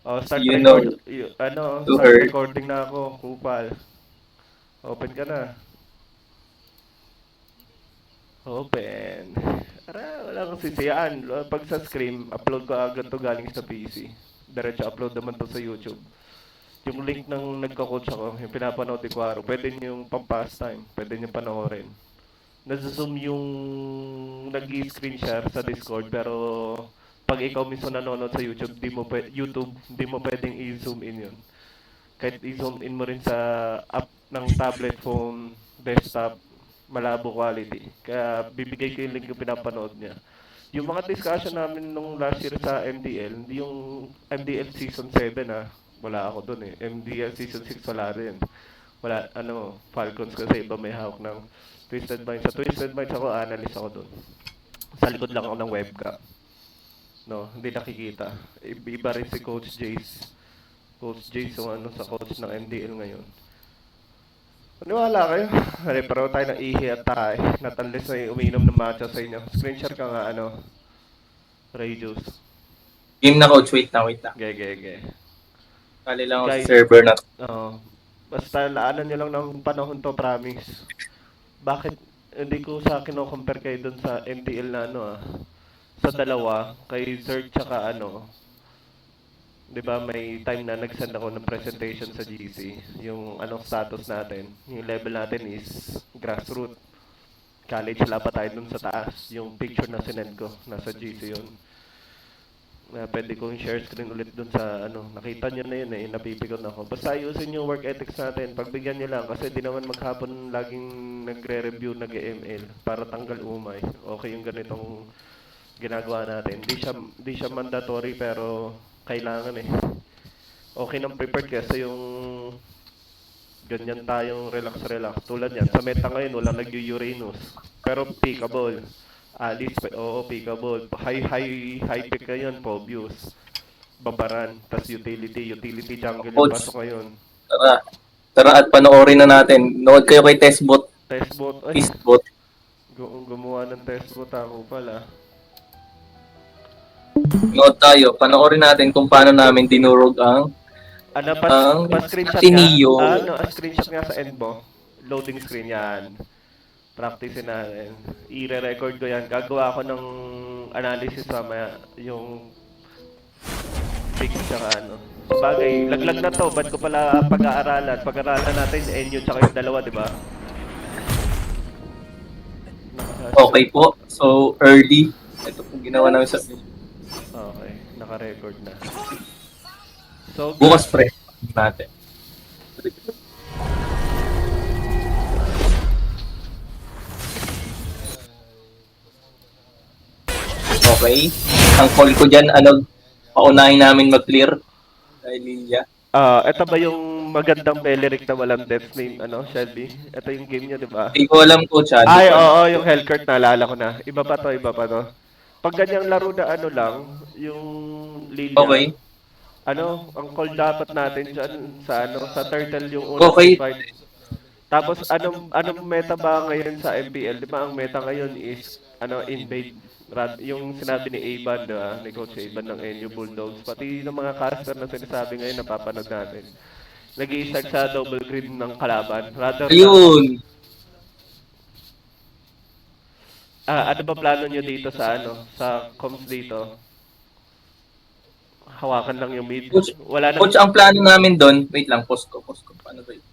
Oh, start You know, record. to Start her. recording na ako, kupal. Open ka na. Open. Wala kang sisiyaan. Pag sa screen, upload ko agad to galing sa PC. Diretso upload naman to sa YouTube. Yung link ng nagka-coach ako, yung pinapanood ni Quaro, pwede nyo yung pang-pastime. Pwede nyo panoorin. Nasa-zoom yung nag-screen share sa Discord, pero pag ikaw mismo nanonood sa YouTube, di mo pwedeng i-zoom in yun. Kahit i-zoom in mo rin sa app ng tablet, phone, desktop, malabo quality. Kaya bibigay ko yung link yung pinapanood niya. Yung mga discussion namin nung last year sa MDL, hindi yung MDL Season 7 wala ako dun eh. MDL Season 6 wala rin. Wala, Falcons kasi iba may hawak ng Twisted Minds. Sa Twisted Minds ako, analyst ako dun. Sa likod lang ako ng webcam. No, hindi nakikita. Iba rin si Coach Jace. Coach Jace yung sa coach ng MDL ngayon. Maniwala kayo. Ano, pero tayo ng ihi at tayo. Not unless na umiinom ng matcha sa inyo. Screenshot ka nga, Ray Juice. Game na coach, wait na, wait na. Ge. Kali lang ako sa Guys, server na. basta laanan nyo lang ng panahon to, promise. Bakit hindi ko sa kino-compare kayo dun sa MTL na sa dalawa, kay Zerg tsaka 'di ba may time na nag-send ako ng presentation sa GC, yung status natin, yung level natin is grassroots. College wala pa tayo dun sa taas. Yung picture na sinend ko, nasa GC yun. Na pwede kong share screen ulit dun sa nakita nyo na yun eh, napipikon ako. Basta ayusin yung work ethics natin, pagbigyan nyo lang kasi di naman maghapon laging nagre-review, nag-ML para tanggal umay. Okay yung ganitong ginagawa natin. Di siya mandatory pero kailangan eh. Okay nang prepared kasi yung ganyan tayong relax-relax. Tulad yan, sa meta ngayon walang nag-Uranus. Pero pickable. Alice, oo, pickable. High pick ngayon, Pobius. Babaran, tas utility jungle yung Coach, pasok ngayon. tara. Tara at panoorin na natin. Nood kayo kay Testbot, Testbot, ay, Fistbot. gumawa ng testbot ako pala. Nood tayo. Panoorin natin kung paano namin dinurog ang Pa-screenshot nga. Ateneo. Screenshot nga sa end mo. Loading screen yan. Practice natin. I-re-record ko yan. Gagawa ako ng analysis mamaya. Yung pick tsaka Sabagay, laglag na to. Ba't ko pala pag-aaralan? Pag-aaralan natin, Enyo tsaka yung dalawa, di ba? Okay po. So, early. Ito po ginawa namin sa Okay, naka-record na. So, bukas pre natin. Okay. Ang call ko dyan, paunahin namin mag-clear. Dahil Lilia. ito ba yung magandang Beleric na walang death name, Shelby? Ito yung game niya, di ba? Hindi ko alam ko, Chad. Ay, oo, yung Hellcourt, naalala ko na. Iba pa to. Pag ganyang laro na lang, yung Lilia, Okay. ang call dapat natin dyan sa Turtle yung unang Okay. fight. Tapos, anong meta ba ngayon sa MPL? Di ba ang meta ngayon is, invade. Yung sinabi ni Aban, di ba? Ni Coach Aban ng NU Bulldogs. Pati ng mga caster na sinasabi ngayon, napapanood natin. Nag-i-start sa double grid ng kalaban. Rather na, Ayun. ano ba plano nyo dito sa sa comms dito? Hawakan lang yung mid. Coach, Wala nang coach, ang plano namin doon, wait lang, post ko. Paano ba yun?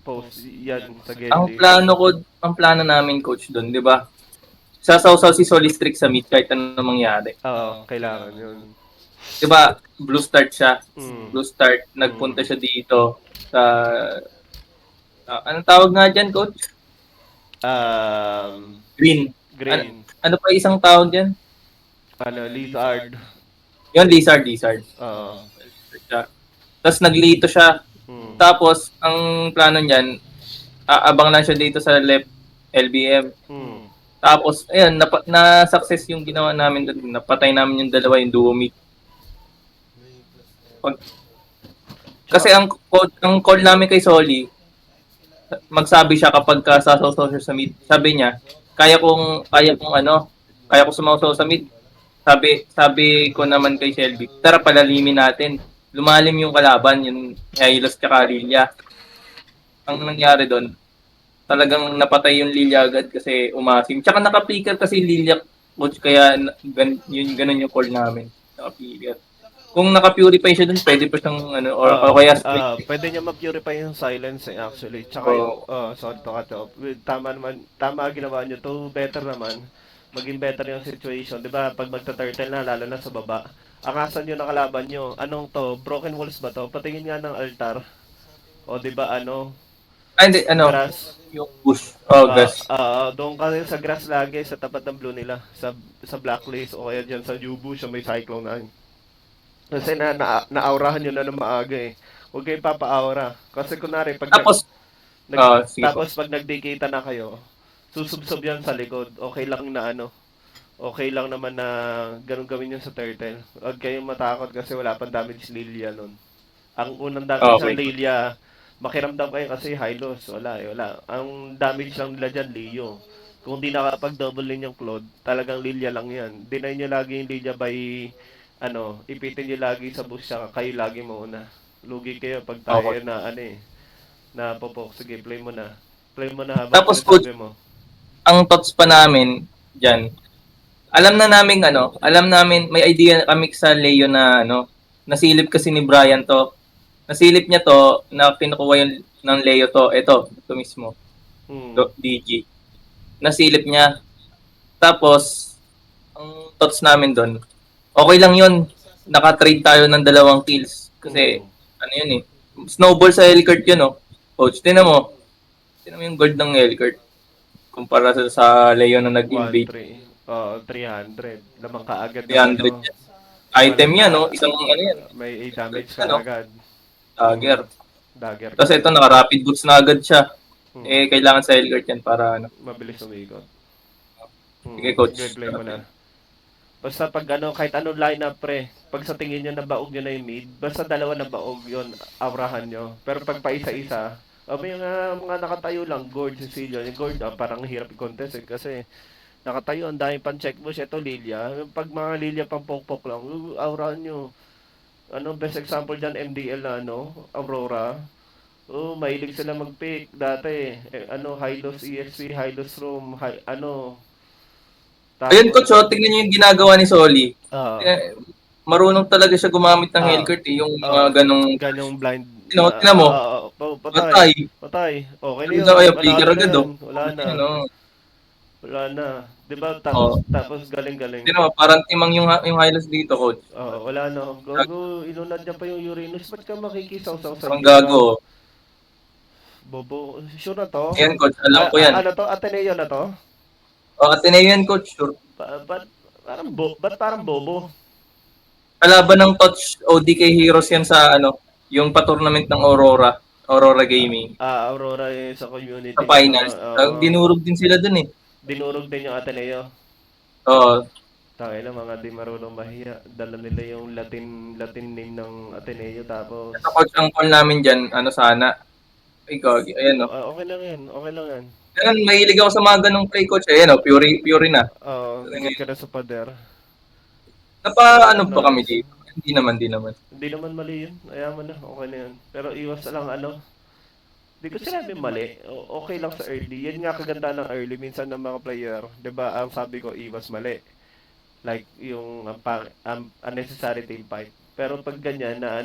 post yan sa Ang Genji. plano ko, ang plano namin, coach, doon, di ba? Sasawsaw si Solistrix sa mid kahit ano mangyari. Oo, kailangan yun. Di ba, blue start siya. Mm. Blue start, nagpunta siya dito sa... anong tawag nga dyan, coach? Green. Green. Ano pa isang tawag dyan? Lizard. Yun, Lizard. Oo. Tapos naglito siya. Mm. Tapos, ang plano niyan, aabang lang siya dito sa left LBM. Mm. Tapos, ayun, na-success yung ginawa namin doon. Napatay namin yung dalawa, yung duo meet. Kasi ang call namin kay Soli, magsabi siya kapag sasaw siya sa mid. Sabi niya, kaya kong sumausaw sa mid. Sabi ko naman kay Shelby, tara palalimin natin. lumalim yung kalaban, yung Hylos tsaka Lilia. Ang nangyari doon, talagang napatay yung Lilia agad kasi umasim. Tsaka naka-flicker kasi Lilia, coach, kaya ganun yung call namin. Naka-flicker. Kung naka-purify siya dun, pwede pa siyang o kaya straight. Pwede niya ma-purify yung silence actually. Tsaka yung, O, sorry to cut off. Tama naman, tama ginawa niyo to, better naman. Maging better yung situation, di ba? Pag magta-turtle na, lalo na sa baba. Akasan niyo na kalaban niyo. Anong to? Broken walls ba to? Patingin nga ng altar. O di ba hindi, grass. yung bush. Oh, gas. Doon kasi sa grass lagi, sa tapat ng blue nila. Sa blacklist o kaya dyan sa Jubu, siya may cyclone na. Kasi na-aurahan nyo na ng maaga eh. Huwag kayo papa-aura. Kasi kunwari, Tapos, sige po. tapos pag nagdikita na kayo, susubsob yan sa likod. Okay lang na okay lang naman na ganun gawin yun sa turtle. Huwag kayong matakot kasi wala pang damage Lilia nun. Ang unang damage ng Okay. Lilia, makiramdam kayo kasi high loss. Wala eh, wala. Ang damage lang nila dyan, Leo. Kung di nakapag-double lane yung Claude, talagang Lilia lang yan. Deny nyo lagi yung Lilia by, ipitin nyo lagi sa boost siya, kayo lagi mauna. Lugi kayo pag tayo Okay. na popok. Sige, play mo na. Play mo na habang Tapos, coach, sinasabi mo. ang thoughts pa namin dyan, alam namin, may idea kami sa Leo na, nasilip kasi ni Brian to. Nasilip niya to, na kinukuha yung ng Leo to. Ito mismo. Hmm. DG. Nasilip niya. Tapos, ang thoughts namin doon, okay lang yun. Naka-trade tayo ng 2 kills. Kasi, Hmm. yun eh. Snowball sa Hellcurt yun, oh. Coach, tinan mo. Tinan mo yung gold ng Hellcurt. Kumpara sa Leo na nag-invade. 1-3. 300. Lamang kaagad ng 300 yan. Item yan, no? Isang yan. may damage Ano? kaagad. Dagger. Dagger Tapos ito, kaagad. naka-rapid boots na agad siya. Hmm. Kailangan sa Hellcurt yan para, Mabilis umikot. Sige, coach. Sige, play mo na. Basta pag kahit anong lineup pre, pag sa tingin nyo na baog nyo na yung mid, basta dalawa na baog yun, aurahan nyo. Pero pag pa isa-isa, may mga nakatayo lang, Gord, Cecilio, yung Gord, parang hirap i-contest eh, kasi nakatayo, ang daming pan check bush, ito Lilia. Pag mga Lilia pang pok-pok lang, aurahan nyo. Best example dyan, MDL na Aurora. Mahilig sila mag-pick dati. Hylos EXP, Hylos Room, Ayun, tapos, coach, tingnan niyo yung ginagawa ni Soli. ah, Eh, Marunong talaga siya gumamit ng ah, Hellcurt, yung mga ganong, ganyong blind tinan mo, patay. patay. Patay. Okay na Sabi yun. na kaya, flicker Panalo na agad, yan. oh. Wala Okay na na. yan, oh. Wala na. 'Di ba? Oh. Tapos galing-galing. Tinan mo, parang timang yung highlights dito, coach. Wala na. Gogo, inunad niya pa yung Uranus. Ba't ka makikisaw-saw sa Parang gago, Yura? oh. Bobo. Sure na to? Ayan, coach, alam ko yan. Ano to? Ateneo na to? Ateneo yan, coach, sure. Ba't parang bobo? Kalaban ng Touch ODK Heroes yan sa yung pa-tournament ng Aurora Gaming. Aurora sa community Sa niya to. finals. Dinurog din sila dun eh. Dinurog din yung Ateneo. Oo. Tangay lang mga di marunong mahiya. Dala nila yung Latin name ng Ateneo tapos Sa coach ang call namin dyan, sana. Ikaw, ayan o. okay lang yan. Okay lang yan. Ganun, mahilig ako sa mga ganong play coach. Ayan o, Fury na. Good ka na sa pader. Ba kami Nice. dito? Hindi naman. Hindi naman mali yun. Ayaw mo na. Okay na yun. Pero iwas na lang Hindi ko sinabi mali. Okay lang sa early. Yan nga kaganda ng early. Minsan ng mga player. 'Di ba ang sabi ko iwas mali. Like yung unnecessary team fight. Pero pag ganyan na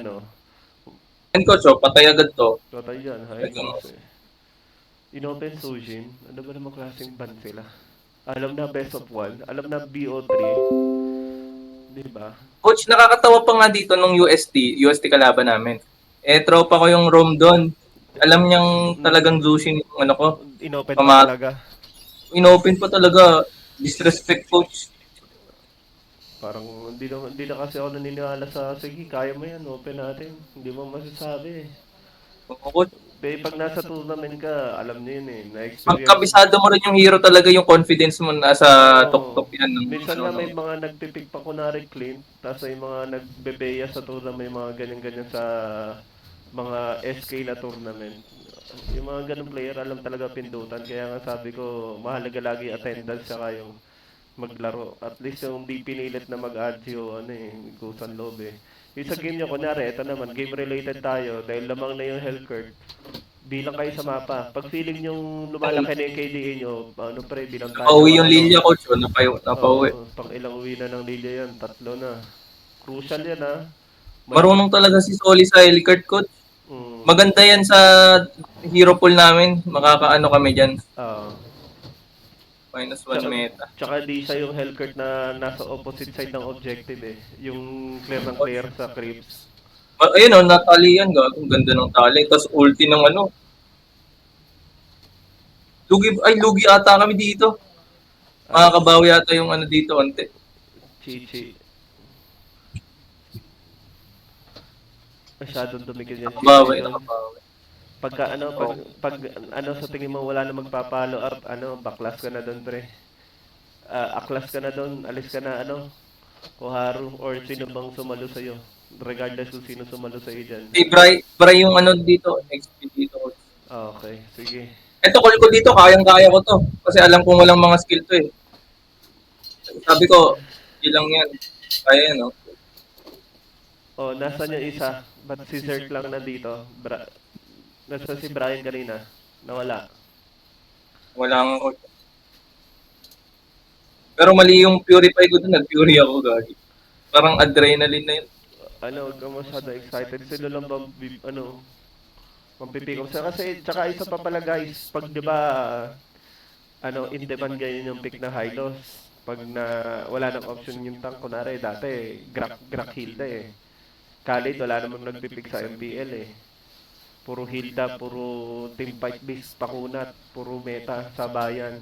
Ayan coach, patay agad to. total yan. High loss eh. Inopen Sujin. Ano ba namang klaseng band sila? Alam na best of one. Alam na BO3. Di ba? Coach, nakakatawa pa nga dito nung UST kalaban namin. Tropa ko yung roam doon. Alam niyang talagang Zushin yung ko. Inopen pa talaga. Inopen pa talaga. Disrespect, coach. Parang hindi na kasi ako naniniwala sa sige, kaya mo yan, open natin. Hindi mo masasabi. Coach, Pag nasa tournament ka, alam niyo yun eh, na-experience. pagkabisado mo rin yung hero talaga, yung confidence mo nasa tok-tok yan. Minsan nga may mga nagpipick pa kunwari clean, tapos may mga nagbebeya sa tournament, may mga ganyan-ganyan sa mga SK na tournament. Yung mga ganung player, alam talaga pindutan. Kaya nga sabi ko, mahalaga lagi attendance saka yung maglaro. At least yung di pinilit na mag-add yung kusan loob eh. Yung sa game nyo, kunyari, ito naman, game related tayo, dahil lamang na yung health curve, bilang kayo sa mapa. Pag feeling yung lumalaki na yung KDA nyo, ano pre, bilang tayo Napauwi ng yung ano, Lilia, coach. O, napauwi. pang ilang uwi na ng Lilia yan, 3 na. Crucial yan ha. Marunong talaga si Soli sa Elcart, coach. Mm, Maganda yan sa hero pool namin. Makakaano kami dyan. ah. -1 meta. Tsaka di siya yung Hellcurt na nasa opposite side ng objective eh. Yung clear ng clear sa creeps. Ayun o, natali yan. Ang ganda ng tali. Tapos ulti ng ano. Lugi ata kami dito. Makakabawi yata yung ano dito, ante. Chichi. Masyadong dumikit yan. Nakabawi. Pagka pag ano sa tingin mo wala na magpa-follow up, backlash ka na doon pre. Aklas ka na doon, alis ka na Koharu or sino bang sumalo sa iyo. Regardless kung sino sumalo sa iyo diyan. Bray yung ano dito, XP dito. Okay, sige. Ito, call ko dito, kayang-kaya ko to. Kasi alam kong walang mga skill to eh. Sabi ko, ilang yan. Kaya yan, no? Oh, nasaan yung isa? Ba't si Zerk lang nandito? Nasa si Brian kanina. Nawala. Wala nga ko. Pero mali yung purify ko dun. Nag-purify ako, gagi. Parang adrenaline na yun. Huwag ka masyado excited. Sila lang ba, mapipick up siya. Kasi, tsaka isa pa pala guys, pag di ba, in demand ganyan yung pick na high loss. Pag wala nang option yung tank, kunwari, dati, Grak Hilda eh. Khalid, wala namang nagpipick sa MPL eh. Puro Hilda, puro team fight beast, pakunat, puro meta sa bayan.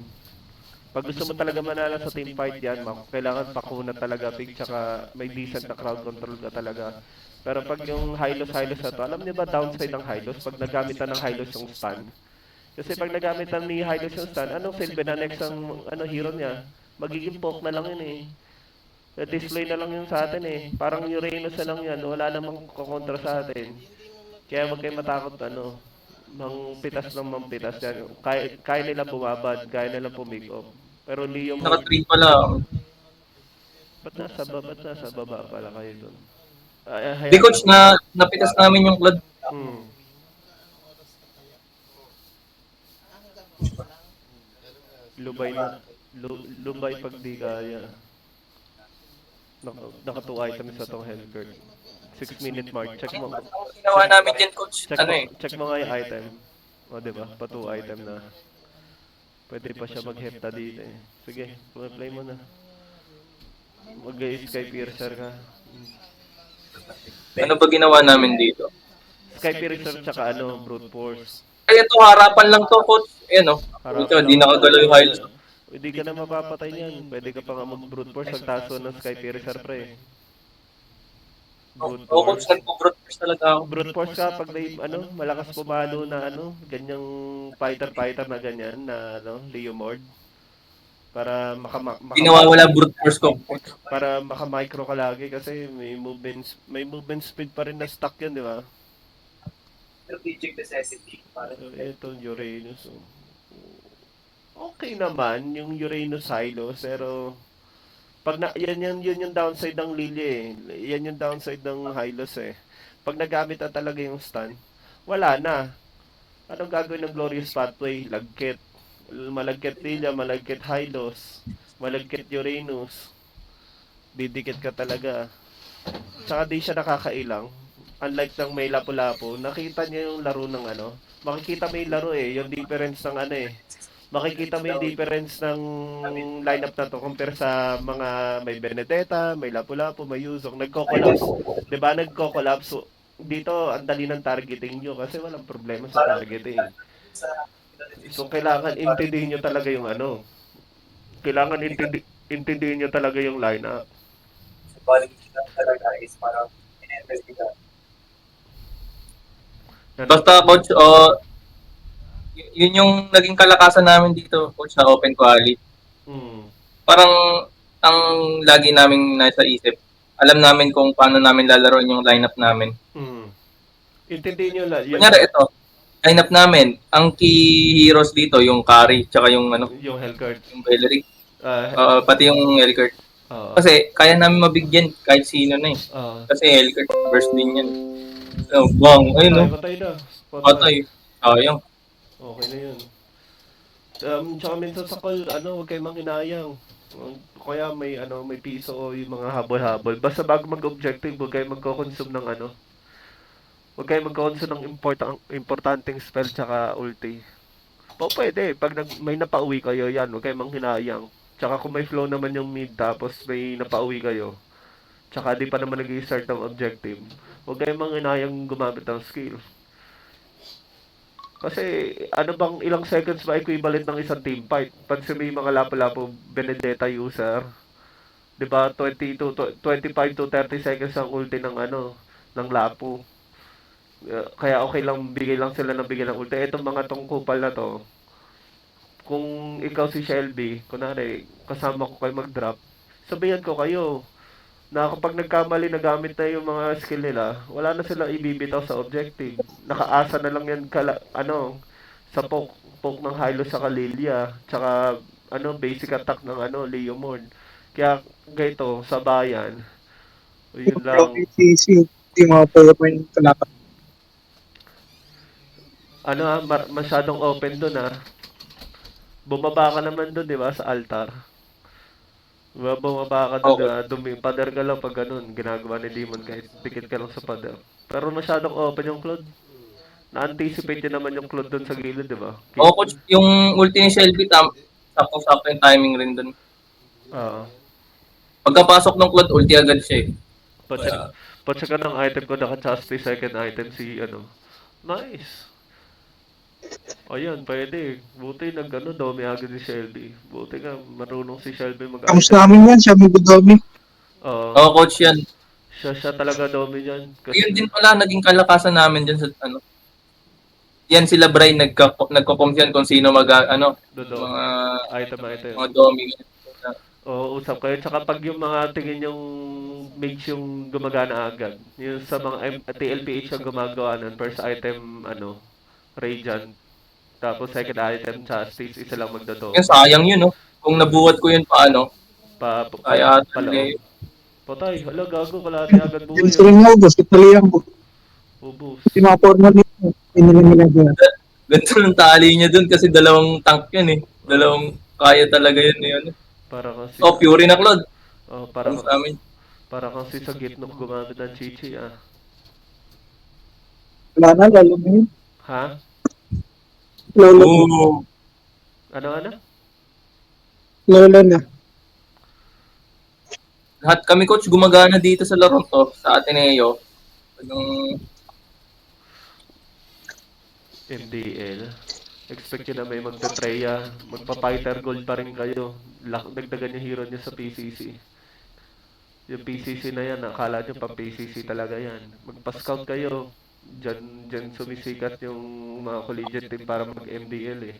Pag gusto mo talaga manalo sa team fight yan, kailangan pakunat talaga pick, tsaka may decent na crowd control ka talaga. Pero pag yung high-loss na to, alam niyo ba downside ng high-loss? Pag nagamitan ng high-loss yung stun. Kasi pag nagamitan ni high-loss yung stun, anong silbi na next ang hero niya? Magiging poke na lang yun eh. Display na lang yun sa atin eh. Parang Uranus na lang yan, wala namang kukontra sa atin. Kaya wag kayo matakot mangpitas ng mampitas yan. Kaya nila bumabad, kaya nila pumake off. Pero Leo mo, Naka-3 pala. ba't nasa baba pala kayo dun? Di coach, napitas namin yung club. Hmm. Lubay pag di kaya. Naka 2 items sa tong Hellcurt. 6-minute mark. Check mo. Ang ginawa namin dyan, coach, Check mo nga yung item. O, diba? Pa 2 item na. Pwede pa siya mag-hepta dito eh. Sige, play mo na. Mag-sky piercer ka. Ano ba ginawa namin dito? Sky piercer tsaka brute force. Ay, ito, harapan lang to, coach. Ayan, no? Ito, di nakagalaw yung highlights. Hindi ka na mapapatay niyan. Pwede ka pa nga mag-brute force pag taso ng sky piercer pre. Brute Oo, coach, force. nagpo-brute force talaga ako. Brute force ka pag may malakas pumalo na ganyang fighter na ganyan na Leomord. Para Di nawawala brute force ko. para maka-micro ka lagi kasi may movement speed pa rin na stuck yun, di ba? Strategic necessity. So, ito Uranus. Okay naman yung Uranus Hylos, pero pag yun yung downside ng Lilia eh. Yan yung downside ng Hylos eh. Pag nagamit na talaga yung stun, wala na. Anong gagawin ng Glorious Pathway? Lagkit. Malagkit Lilia, malagkit Hylos, malagkit Uranus. Didikit ka talaga. Tsaka di siya nakakailang. Unlike ng may lapu-lapu, nakita niya yung laro ng makikita mo yung laro eh, yung difference ng makikita mo yung difference ng lineup na to compare sa mga may Benedetta, may Lapu-Lapu, may Yuzong, nagko-collapse. 'Di ba? Nagko-collapse. So, dito ang dali ng targeting nyo kasi walang problema sa targeting. So kailangan intindihin nyo talaga yung Kailangan intindihin nyo talaga yung lineup. Basta coach, yun yung naging kalakasan namin dito, coach, na open quali. Parang ang lagi naming nasa isip, alam namin kung paano namin lalaroin yung lineup namin. Intindihin nyo lang. Kunyari ito, lineup namin, ang key heroes dito, yung carry, tsaka yung yung Hellcurt. yung Beleric. Pati yung Hellcurt. Oo. Kasi kaya namin mabigyan kahit sino na eh. Oo. Kasi Hellcat first din yan. So, bang, ayun no. Patay na. Patay. Patay. Sayang. Okay na yun. Tsaka minsan sa call, huwag kayong manghinayang. Kaya may piso o yung mga habol-habol. Basta bago mag-objective, huwag kayong magko-consume ng huwag kayong magko-consume ng importanteng spell tsaka ulti. Pwede. Pag may napauwi kayo, yan, huwag kayong manghinayang. Tsaka kung may flow naman yung mid, tapos may napauwi kayo, tsaka di pa naman nag-i-start ng objective, huwag kayong manghinayang gumamit ng skill. Kasi ano bang ilang seconds ba equivalent ng isang team fight? Pansin mo yung mga lapo-lapo Benedetta user, 'di ba? 25 to 30 seconds ang ulti ng lapo. Kaya okay lang bigay lang sila ng bigay ng ulti. Etong mga tong kupal na to, kung ikaw si Shelby, kunwari kasama ko kayo mag-drop, sabihan ko kayo na kapag nagkamali na gamit na yung mga skill nila, wala na silang ibibitaw sa objective. Nakaasa na lang yan sa poke ng Hylo sa Kalilia, tsaka basic attack ng Leomord. Kaya ganito, sa bayan, yun Pro lang, PCC, hindi mga player mo yung kalaban. masyadong open dun Bumaba ka naman dun, di ba, sa altar. Diba, bumaba ka dun Okay. pader ka lang pag ganun, ginagawa ni Demon kahit dikit ka lang sa pader. Pero masyadong open yung Claude. Na-anticipate yun naman yung Claude dun sa gilid, di ba? Oo, coach, yung ulti ni Shelby, sakto-sakto yung timing rin dun. Oo. Pagkapasok ng Claude, ulti agad siya eh. Pacheck, pacheck ka ng item ko, naka-chastity second item Nice. O yan, pwede. Buti domi agad ni Shelby. Buti nga, marunong si Shelby Kamus mag-item. namin yan, siya may Budomi. Oo. Oo, coach yan. Siya talaga domi yan. Ayun din pala, naging kalakasan namin dyan sa yan sila Brian nagko-confirm kung sino Dodo. mga Item. mga domi. Oo, usap kayo. Tsaka pag yung mga tingin yung mage yung gumagana agad. Yung sa mga TLPH ang gumagawa nun. First item, Radiant. Tapos second item, Justice. Isa lang magdodo. Yan, sayang yun, no? Kung nabuhat ko yun, paano? Kaya Palaon. Patay. Hala, gago. Kalahati agad buhay. Yung string mo, boss, italiyan ko. Ubus. Yung mga formal nito, pinili dyan. Ganito lang tali niya dun kasi dalawang tank yun eh. Dalawang kaya talaga yun eh. Ano? Para kasi... Oh, Fury na, Claude. Oh, Ano sa amin? para kasi sa Gitnok gumamit ng Chichi, Wala na, lalo na yun. Ha? Lolo na. Oo. Ano? Lolo na. Lahat kami, coach, gumagana dito sa larong to, sa Ateneo. Anong MDL. Expect nyo na may magta-treya. Magpa-fighter gold pa rin kayo. Dagdagan yung hero nyo sa PCC. Yung PCC na yan, akala nyo pa PCC talaga yan. Magpa-scout kayo. Diyan sumisikat yung mga collegiate team para mag-MDL eh.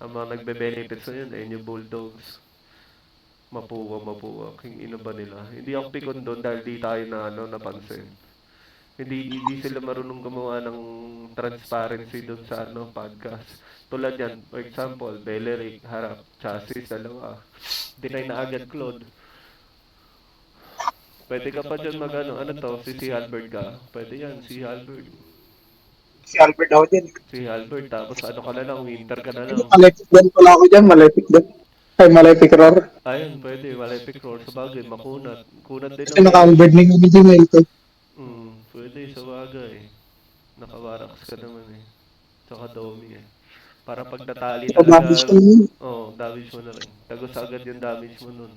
Ang mga nagbe-benefits na yun, yung Bulldogs. Mapuwa. King ino ba nila? Hindi ako pikon doon dahil di tayo napansin. Hindi sila marunong gumawa ng transparency doon sa podcast. Tulad yan, for example, Beleric, harap, chassis, dalawa. Deny na agad Claude. Pwede ka pa dyan si Halbert ka. Pwede yan, si Halbert. Si Albert ako dyan. Si Halbert, tapos ka na lang, winter ka na lang. Malepik din pala ako dyan, malepik din. Ay, malepik roar. Ayun, pwede, Malepik Roar. Sa bagay, makunat. Kunat din Kasi naka-Albert na yung medyo ito. Pwede, sa bagay. Nakawaraks ka naman eh. Tsaka Domi eh. Para pag natali So, damage ko yun. damage mo na rin. Tagos agad yung damage mo nun.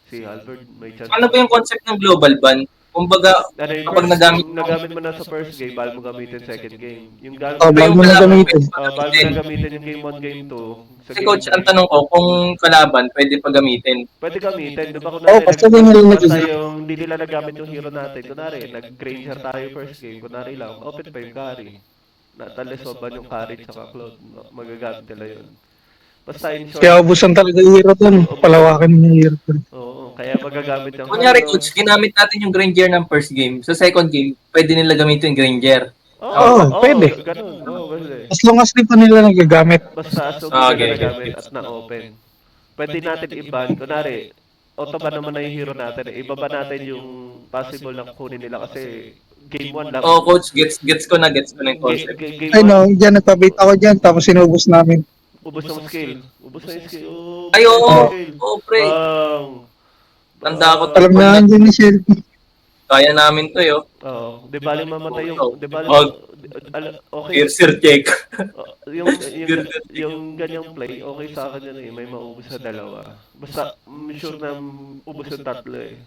Si Albert, may chance. ano ba yung concept ng global ban? Kumbaga, kapag nagamit mo na sa first game, bawal mo gamitin second game. Yung Bawal mo na gamitin. bawal mo na gamitin yung game 1, game 2. Kasi coach, ang tanong ko, kung kalaban, pwede pa gamitin. Pwede gamitin. Di ba kung kasi yun yung basta yung hindi nila nagamit yung hero natin. Kunwari, nag-Granger tayo first game. Kunwari lang, open pa yung carry. Natalisoban yung carry tsaka Cloud. Magagamit nila yun. Basta in short. Kaya ubusan talaga yung hero dun. Palawakan yung hero dun. Oo, kaya magagamit yung Kunyari coach, ginamit natin yung Granger ng first game. Sa second game, pwede nila gamitin yung Granger. Pwede. Ganun. Pwede. As long as di pa nila nagagamit. Basta as long Ah, as okay. nagagamit at na-open. Pwede natin i-ban. Kunwari, Otoba naman na yung hero natin. Ibaba natin yung possible na kunin nila kasi game 1 lang. Oo, coach, gets ko na yung concept. Game Ay 1, no, dyan nagpabait ako dyan, tapos sinubos namin. ubos ng skill. Ubos na yung skill. Ay, Ubos na yung oo, Oh, skill. oo, pre. Bang! Tanda ko, alam tol, na dyan ni Shelby. kaya namin to, yo. Oo, di bali mamatay Oh, di bali oh, okay. Piercer check. Yung ganyang play, okay sa akin yun eh. May maubos sa dalawa. Basta, sure na ubos yung tatlo eh.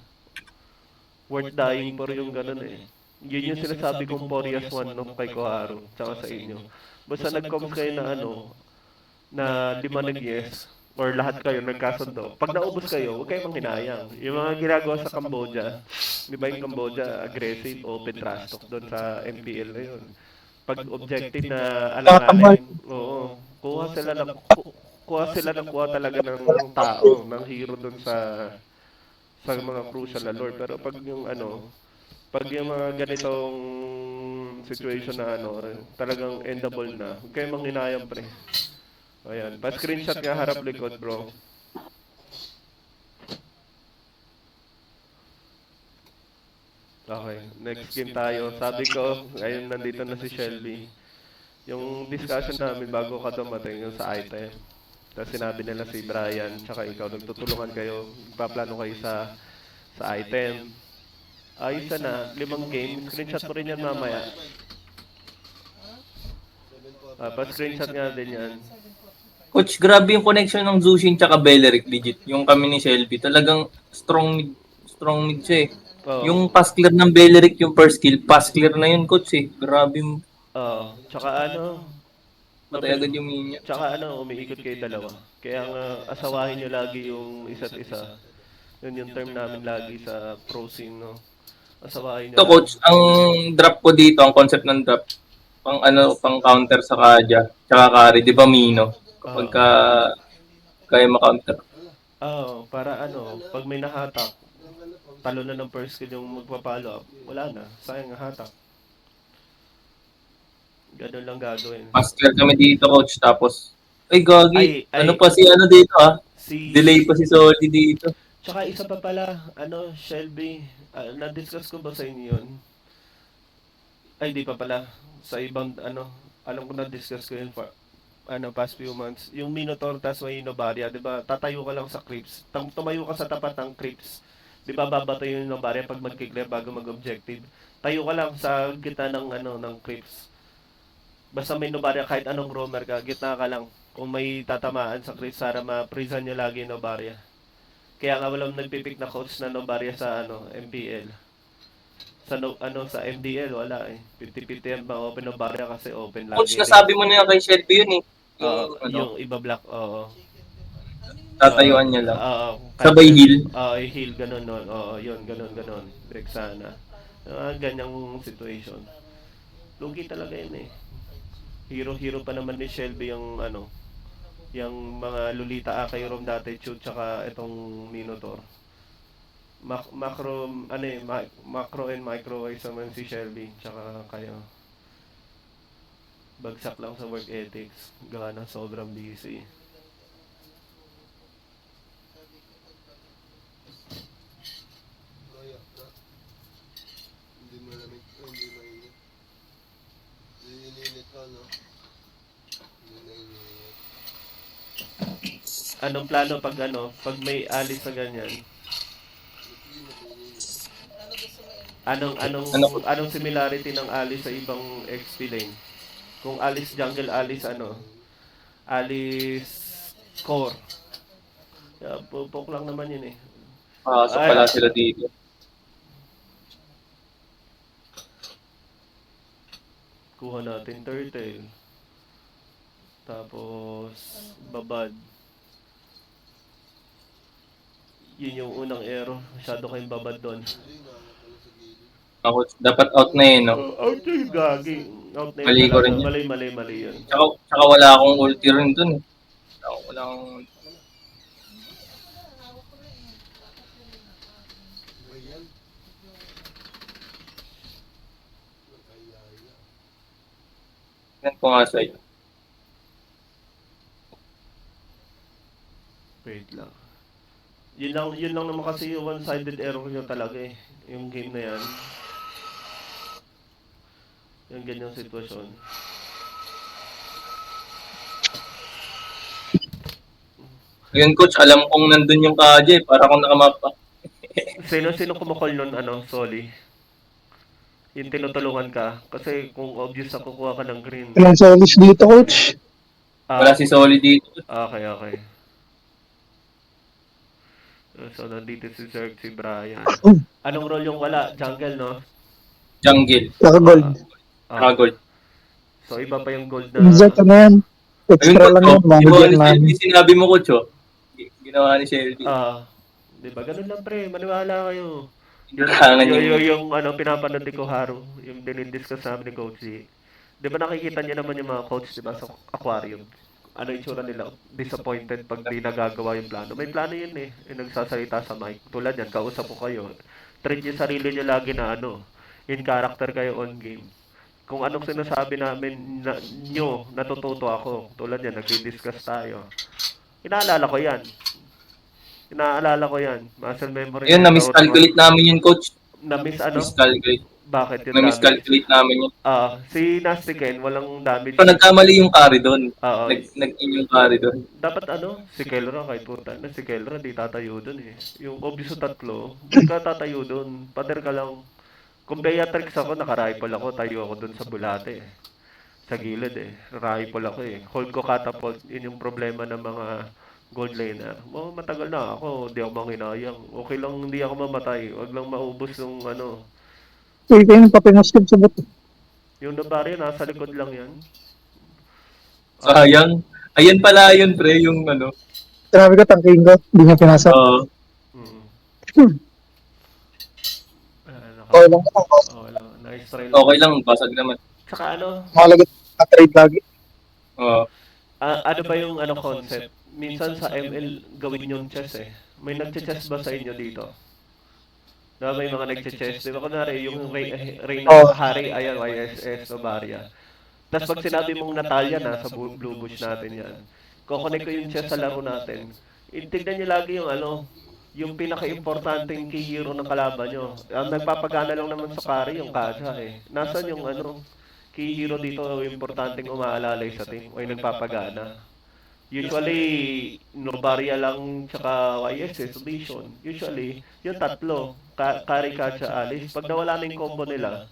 Worth dying for yung ganun eh. Yun yung sinasabi kong Porias 1 nung kay Koharu, tsaka sa inyo. Basta nag-coms kayo na na 5 nag-yes, or lahat kayo nagkasundo. Pag naubos kayo, huwag kayong manghinayang. Yung mga ginagawa sa Cambodia, di ba yung Cambodia, aggressive, open trash talk doon sa MPL na yun. Pag objective na Kakambal. alanganin, oo, kuha sila ng kuha talaga ng tao, ng hero doon sa mga crucial na lord. Pero pag yung mga ganitong situation na talagang endable na, huwag kayong manghinayang pre. Ayan, pa-screenshot nga harap likod bro. Okay, next game tayo. Sabi ko, ngayon nandito na si Shelby. Yung discussion namin bago ka dumating yung sa item. Tapos sinabi nila si Brian, tsaka ikaw, nagtutulungan kayo, paplano kayo sa item. Ayos na, 5 game. Screenshot mo rin yan mamaya. Pa-screenshot nga din yan. Coach, grabe yung connection ng Zushin tsaka Beleric, legit. Yung kami ni Shelby, talagang strong mid siya eh. Oo. Yung pass clear ng Beleric, yung first kill, pass clear na yun, coach eh. Grabe, Oo. Tsaka matay agad yung minion. tsaka umiikot kayo dalawa. Kaya nga, asawahin nyo lagi yung isa't isa. Yun yung term namin lagi sa pro scene, no? Asawahin nyo Ito, lagi. coach, ang drop ko dito, ang concept ng drop, pang counter sa Kaja, tsaka carry, di ba Mino? Kapag Oo. kaya ma-counter. Oo, para pag may nahatak, talo na ng first kill yung magpa-follow up, wala na. Sayang ang hatak. Ganun lang gagawin. Master kami dito, coach, tapos, ay, gagi, ano Ay, pa si ano dito, ah? si... Delay pa si Solly dito. Tsaka isa pa pala, Shelby, na-discuss ko ba sa inyo yun? Ay, di pa pala. Sa ibang, alam ko na-discuss ko yun past few months. Yung Minotaur tas may Nobaria, di ba? Tatayo ka lang sa creeps. Tumayo ka sa tapat ng creeps. Di ba babato yung Nobaria pag mag-clear bago mag-objective? Tayo ka lang sa gitna ng creeps. Basta may Nobaria, kahit anong roamer ka, gitna ka lang. Kung may tatamaan sa creeps, para ma-prison nyo lagi yung Nobaria. Kaya nga walang nagpipick na coach na Nobaria sa MPL. Sa MDL wala eh. 50-50 yan ba open Nobaria kasi open Coach, lagi rin. nasabi mo na yan kay Shelby yun eh. Yung, Oo, yung iba black, oo. tatayuan niya lang. Oo, Sabay heal. Oo, heal, ganun nun. Oo, yun, ganun. Direct sana. Ganyang situation. Lugi talaga yun eh. Hero pa naman ni Shelby yung mga Lolita Akairom dati, Chud, tsaka itong Minotaur. Macro and microwave naman si Shelby, tsaka kayo. Bagsak lang sa work ethics, gawa ng sobrang busy. Anong plano pag may alis sa ganyan? Anong similarity ng alis sa ibang XP lane? Kung alis jungle, alis alis core. Pupok lang naman yun eh. Pasok pala sila dito. Kuha natin turtle. Tapos babad. Yun yung unang arrow. Masyado kayong babad doon. Coach, dapat out na eh, no? Out na yung gagi. Out na yun Mali ko talaga. rin yun. Mali yun. Tsaka wala akong ulti rin dun eh. Wala akong... Yan ko nga sa'yo. Wait lang. Yun lang naman kasi yung one-sided error nyo talaga eh. Yung game na yan. Yung ganyang sitwasyon. Ngayon, coach, alam kong nandun yung Kaje. Para akong nakamapa. Sino kumukol nun, Soli? Yung tinutulungan ka. Kasi kung obvious na kukuha ka ng green. Ilang solis dito, coach? Wala si Solid dito. Okay. So, nandito si Zerg, si Brian. Anong role yung wala? Jungle, no? Jungle. Naka-gold. Gold. So, iba pa yung gold na... Insert ano yan? Ayun, Extra lang yan. coach, Manager di ba, namin. sinabi mo, coach, oh. Ginawa ni Shelby. Diba? Ganun lang, pre. Maniwala kayo. Kailangan Yung pinapanood ni Koharu, yung dinidiscuss namin ni Coach Z. Di ba nakikita niyo naman yung mga coach, di ba, sa aquarium? Ano yung tsura nila? Disappointed pag di nagagawa yung plano. May plano yun eh. Yung nagsasalita sa mic. Tulad yan, kausap ko kayo. Treat yung sarili niyo lagi na in character kayo on game. Kung anong sinasabi namin nyo, natututo ako. Tulad yan, nagdi-discuss tayo. Inaalala ko yan. Muscle memory. Ayun, na-miscalculate namin yun, coach. Miscalculate. Bakit yun Na-miscalculate namin yun. Si Nasty Ken, walang damage. So, nagkamali yung carry doon. Oo. Nag-in yung carry doon. Dapat si Kelra, kahit puta na, si Kelra di tatayo doon eh. Yung obvious tatlo, di ka tatayo doon. Pader ka lang. Kung Beatrix ako, naka-rifle ako, tayo ako doon sa bulate eh. Sa gilid eh. Rifle ako eh. Hold ko catapult, yun yung problema ng mga gold laner. Matagal na ako, di ako manginayang. Okay lang hindi ako mamatay. Wag lang maubos yung Uy, kayo nang papinuskip sa bato. yung nabarya, nasa likod lang yan. Sayang. Ayan pala yun, pre, yung Sinabi ko, tangking ko. Hindi niya pinasa. Okay lang. Nice try lang. Okay lang, basag naman. Saka Mahalaga na-trade lagi. Oo. ano ba yung concept? Minsan sa ML gawin yung chess eh. May nagche-chess ba sa inyo dito? May mga nagche-chess. Di ba kunwari yung Reyna Hari, ayan, YSS, Novaria. Tapos pag sinabi mong Natalia, nasa blue bush natin yan. Kukonek ko yung chess sa laro natin. Tignan nyo lagi yung pinaka-importanting key hero ng kalaban nyo. Ang nagpapagana lang naman sa carry, yung Kaja eh. Nasaan yung key hero dito, importanteng umaalalay sa team o yung nagpapagana? Usually, Novaria lang tsaka YSS, Vision. Usually, yung tatlo, carry, Kaja, Alice. Pag nawala na yung combo nila,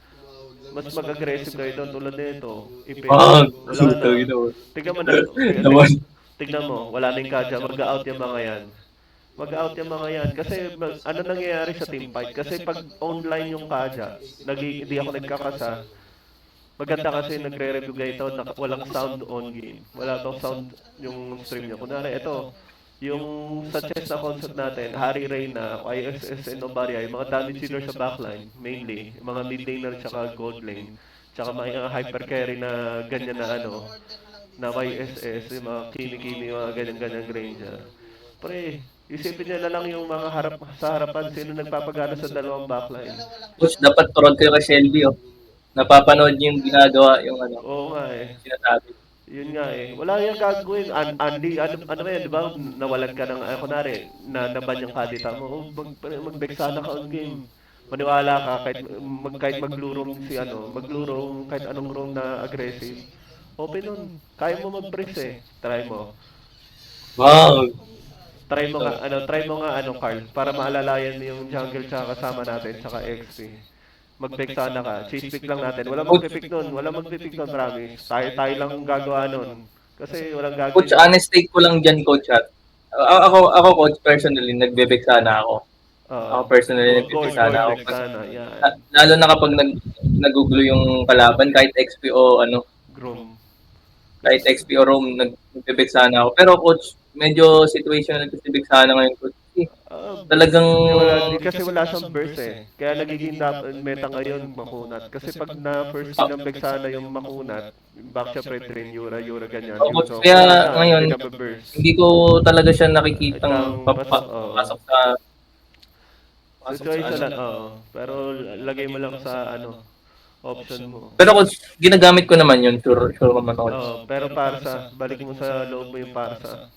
mas mag-aggressive kayo doon tulad nito. Wala na. Tignan mo, wala na yung Kaja, mag-out yung mga yan. Mag-out yung mga yan. Kasi ano nangyayari sa team fight? Kasi pag online yung Kaja, hindi ako nagkakasa. Maganda kasi nagre-review ganito na walang sound on game. Wala daw sound yung stream nyo. Kunwari, ito, yung sa chess na concept natin, Hari Reyna, YSS, and Novaria, yung mga damage dealer sa backline, mainly, yung mga mid laner tsaka gold lane, tsaka mga hyper carry na ganyan na na YSS, yung mga kimi-kimi, yung mga ganyan-ganyan ranger. Pre, isipin nyo na lang yung mga sa harapan, sino nagpapagana sa dalawang backline. Coach, dapat turon kayo kay Shelby, oh. Napapanood niyo yung ginagawa, yung Oo nga eh. sinasabi. Yun nga eh. Wala yung gagawin. Andy, ano yan, di ba? Nawalan ka ng, kunwari, naban yung kadita mo. Magbeksa ka on game. Maniwala ka, kahit maglurong maglurong kahit anong room na aggressive. Open nun. Kaya mo mag-press eh. Try mo. Wow. Try mo nga, Carl, para maalalayan yung jungle tsaka kasama natin, tsaka XP. Mag-pick sana ka. Cheese pick lang natin. Wala mag-pick nun, promise. Tayo lang gagawa nun. Kasi walang gagawin. Coach, honest take ko lang dyan, coach, ha. Ako, coach, personally, nagbe-pick sana ako. Ako personally, nagbe-pick sana ako. Lalo na kapag nag-google yung kalaban, kahit XP o Grom. Kahit XP o Roam, nagbe-pick sana ako. Pero, coach, medyo situational nagbe-pick sana ngayon, coach. Talagang kasi wala siyang burst eh. Kaya nagiging meta ngayon makunat. Kasi pag na first pinambag sana yung makunat, back siya pre train Yura ganyan. So, kaya ngayon, hindi ko talaga siya nakikitang papasok sa situation lang. Pero lagay mo lang sa option mo. Pero kung ginagamit ko naman yun, sure naman ako. Pero para sa, balik mo sa loob mo yung para sa.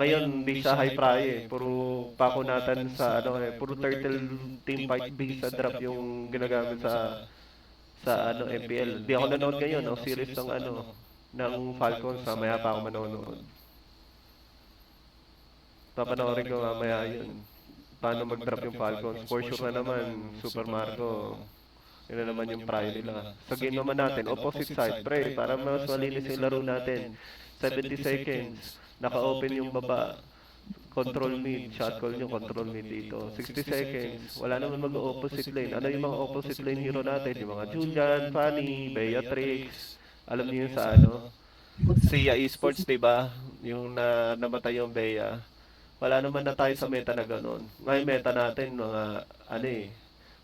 Ngayon, hindi siya high pry eh. Puro pakunatan sa ano eh. Puro turtle team fight base sa drop yung ginagamit sa ano MPL. Hindi ako nanood ngayon ng series ng ano ng Falcons. Mamaya pa ako manonood. Papanoorin ko mamaya yun. Paano mag-drop yung Falcons. For sure na naman, Super Marco. Yun na naman yung pry nila. Sa game naman natin, opposite side, pre, para mas malinis yung laro natin. 70 seconds, naka-open yung baba. Control mid, shot call nyo, control mid dito. 60 seconds, wala naman mag-opposite lane. Ano yung mga opposite lane hero natin? Yung mga Julian, Fanny, Beatrix. Alam niyo yun sa ano? Sia Esports, diba? Yung namatay yung Bea. Wala naman na tayo sa meta na ganun. Ngayon meta natin, mga ano eh,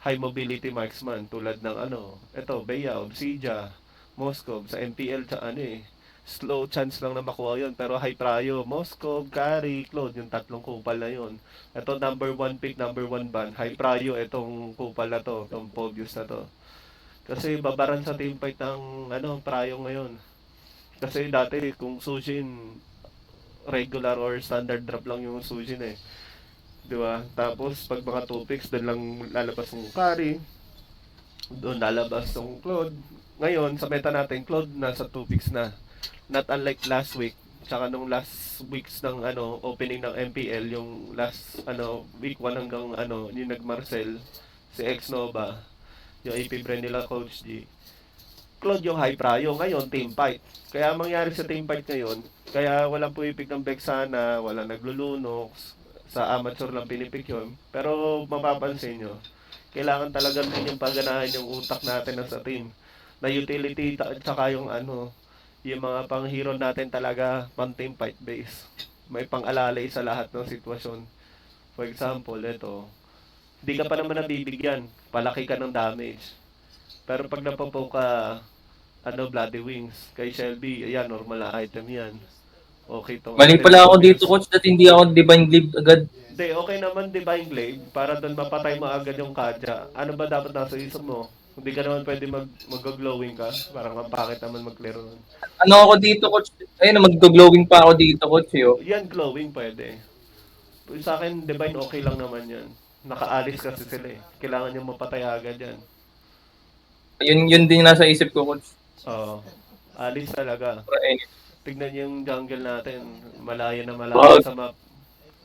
high mobility marksman tulad ng ano, eto, Bea, Obsidia, Moskov, sa MPL, sa ano eh, slow chance lang na makuha yun. Pero high prio, Moskov, Kari, Claude, yung tatlong kupal na yun. Ito number 1 pick, number 1 ban. High prio, itong kupal na to, itong Pobius na to. Kasi babaran sa teamfight ng ano, prio ngayon. Kasi dati kung Sushin, regular or standard drop lang yung Sushin eh. Di ba? Tapos pag mga 2 picks, doon lang lalabas yung Kari, doon lalabas yung Claude. Ngayon, sa meta natin, Claude nasa 2 picks na. Not unlike last week, tsaka nung last weeks ng ano, opening ng MPL, yung last ano, week 1 hanggang ano, yung nag-Marcel, si X-Nova, yung AP brand nila Coach G. Claude yung high prio, ngayon team fight. Kaya ang mangyari sa team fight ngayon, kaya walang pumipik ng Vexana, walang naglulunox, sa amateur lang pinipik yun. Pero mapapansin nyo, kailangan talagang din yung pagganahan yung utak natin sa team. Na utility at saka yung ano, yung mga pang hero natin talaga pang team fight base. May pang-alalay sa lahat ng sitwasyon. For example, ito, di ka pa naman nabibigyan, palaki ka ng damage. Pero pag napapo ka, ano, Bloody Wings, kay Shelby, ayan, normal na item yan. Okay to. Mali pala ako dito, coach, that hindi ako Divine Glaive agad. Hindi, okay naman Divine Glaive para doon mapatay mo agad yung Kadya. Ano ba dapat nasa isip mo? Hindi ka naman pwede mag-glowing ka. Parang mapakit naman mag-clear nun. Ano ako dito, coach? Ayun, mag-glowing pa ako dito, coach. Yo. Yan, glowing pwede. Sa akin, Divine okay lang naman yan. Nakaalis kasi sila eh. Kailangan yung mapatay agad yan. Yun din nasa isip ko, coach. Oo. Alis talaga. Tignan niyo yung jungle natin. Malaya na malaya sa map.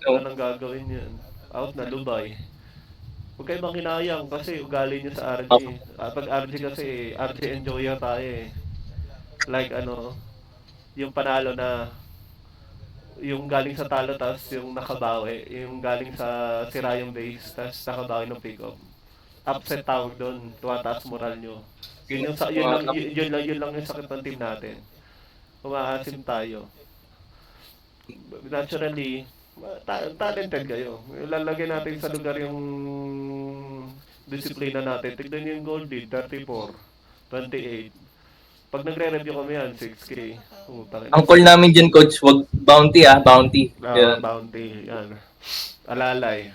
Wala nang gagawin yan. Out na, lubay. Huwag kayo manghinayang kasi ugali nyo sa RG. Pag RG kasi, RG enjoyer tayo eh. Like ano, yung panalo na, yung galing sa talo tas yung nakabawi, yung galing sa sira yung base tas nakabawi ng pick-up. Upset tawag doon, tumataas moral nyo. Yun lang yung sakit ng team natin. Umaasim tayo. Naturally, talented kayo. Lalagyan natin sa lugar yung disiplina natin. Tignan niyo yung gold lead, 34, 28. Pag nagre-review kami yan, 6K. Ang call namin dyan, coach, wag bounty bounty. Bounty, yan. Alalay.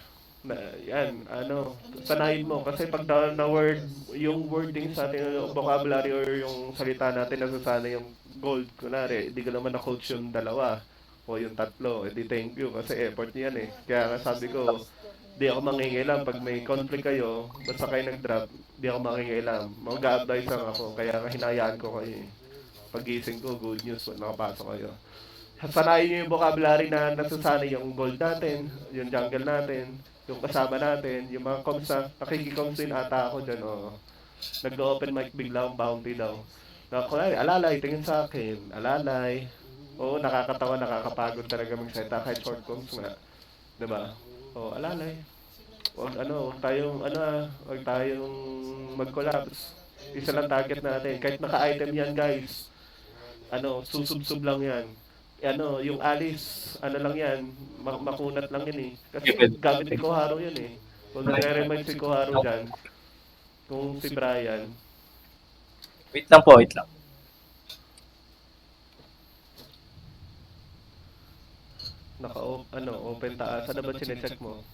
Yan, ano, sanayin mo. Kasi pag na word, yung wording sa atin, yung vocabulary or yung salita natin, nasasanay yung gold. Kunwari, hindi ka naman na-coach yung dalawa o yung tatlo, edi thank you kasi effort niyan eh. Kaya nga sabi ko, di ako mangingailam pag may conflict kayo, basta kayo nag-drop, di ako mangingailam. Mag-a-advise lang ako, kaya nga hinayaan ko kayo eh. Pagising ko, good news, nakapasok kayo. Sanayin niyo yung vocabulary na nasasanay yung gold natin, yung jungle natin, yung kasama natin, yung mga comms na, nakikikoms din ata ako dyan, nag-open mic bigla ang bounty daw. Alalay, tingin sa akin, alalay. Oo, nakakatawa, nakakapagod talaga magsalita kahit short coms nga. Diba? Oo, alalay. Huwag tayong mag-collapse. Isa lang target natin. Kahit naka-item yan, guys. Susub-sub lang yan. Yung Alice, lang yan, makunat lang yan eh. Kasi gamit ni Koharu yan eh. Kung nare-remind si Koharu dyan, kung si Brian. Wait lang po, wait lang. Open taas. Ano ba sinecheck mo?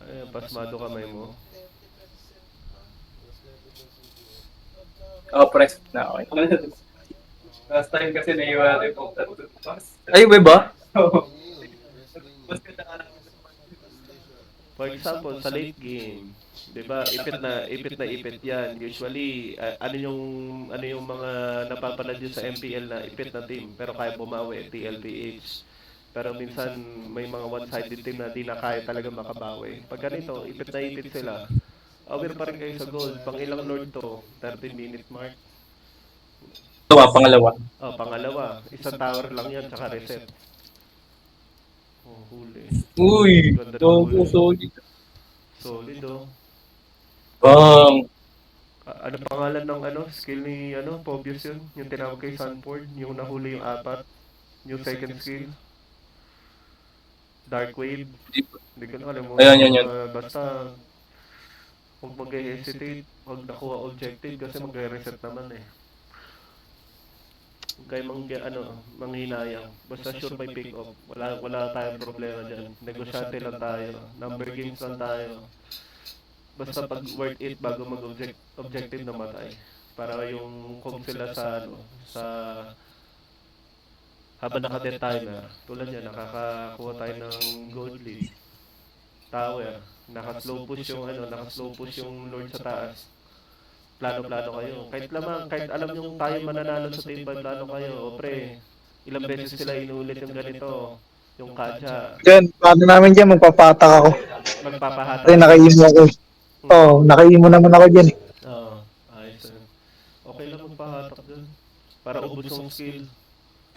Ayun, pasmado kamay mo. Press na, okay. Last time kasi naiwari po pass. Ay, ba ba? Oo. Mas ganda ka namin sa For example, sa late game, 'di ba? Ipit 'yan. Usually, ano yung mga napapanood yun sa MPL na ipit na team pero kaya bumawi, TLPH. Pero minsan may mga one-sided team na di na kaya talaga makabawi. Pag ganito, ipit na ipit sila. Aware pa rin kayo sa gold. Pang ilang lord to? 30-minute mark. pangalawa. Oh, pangalawa. Isang tower lang yan, tsaka reset. Oh, huli. Uy, Ganda ng gago, huli. solid. Solid, oh. Bang. Ano pangalan ng skill ni Pobius yun? Yung tinawag kay Sanford, yung nahuli yung apat, yung second skill, Dark Wave. Hindi ko Ayan, nakalimutan. yan, yan. Basta, huwag mag-hesitate, huwag nakuha objective kasi magre-reset naman eh. Huwag kayo manghinayang. Basta sure may pick up. Wala tayong problema dyan. Negosyante lang tayo. Number games lang tayo. Basta pag worth it bago mag-objective na matay. Para yung kung sila sa habang naka-dead timer, tulad yan, nakakakuha tayo ng gold lead, tower, naka-slow push yung lord sa taas. Plano-plano kayo. Kahit alam yung tayo mananalo sa team fight, plano kayo. O pre, ilang beses sila inulit yung ganito, yung kadya, Yan, paano namin dyan, magpapatak ako. magpapahatak Kasi kayo. nakaimo ako. Oo, nakaimo naman ako dyan. Oo, ayos na. Okay lang magpahatak dun. Para ubos yung skill.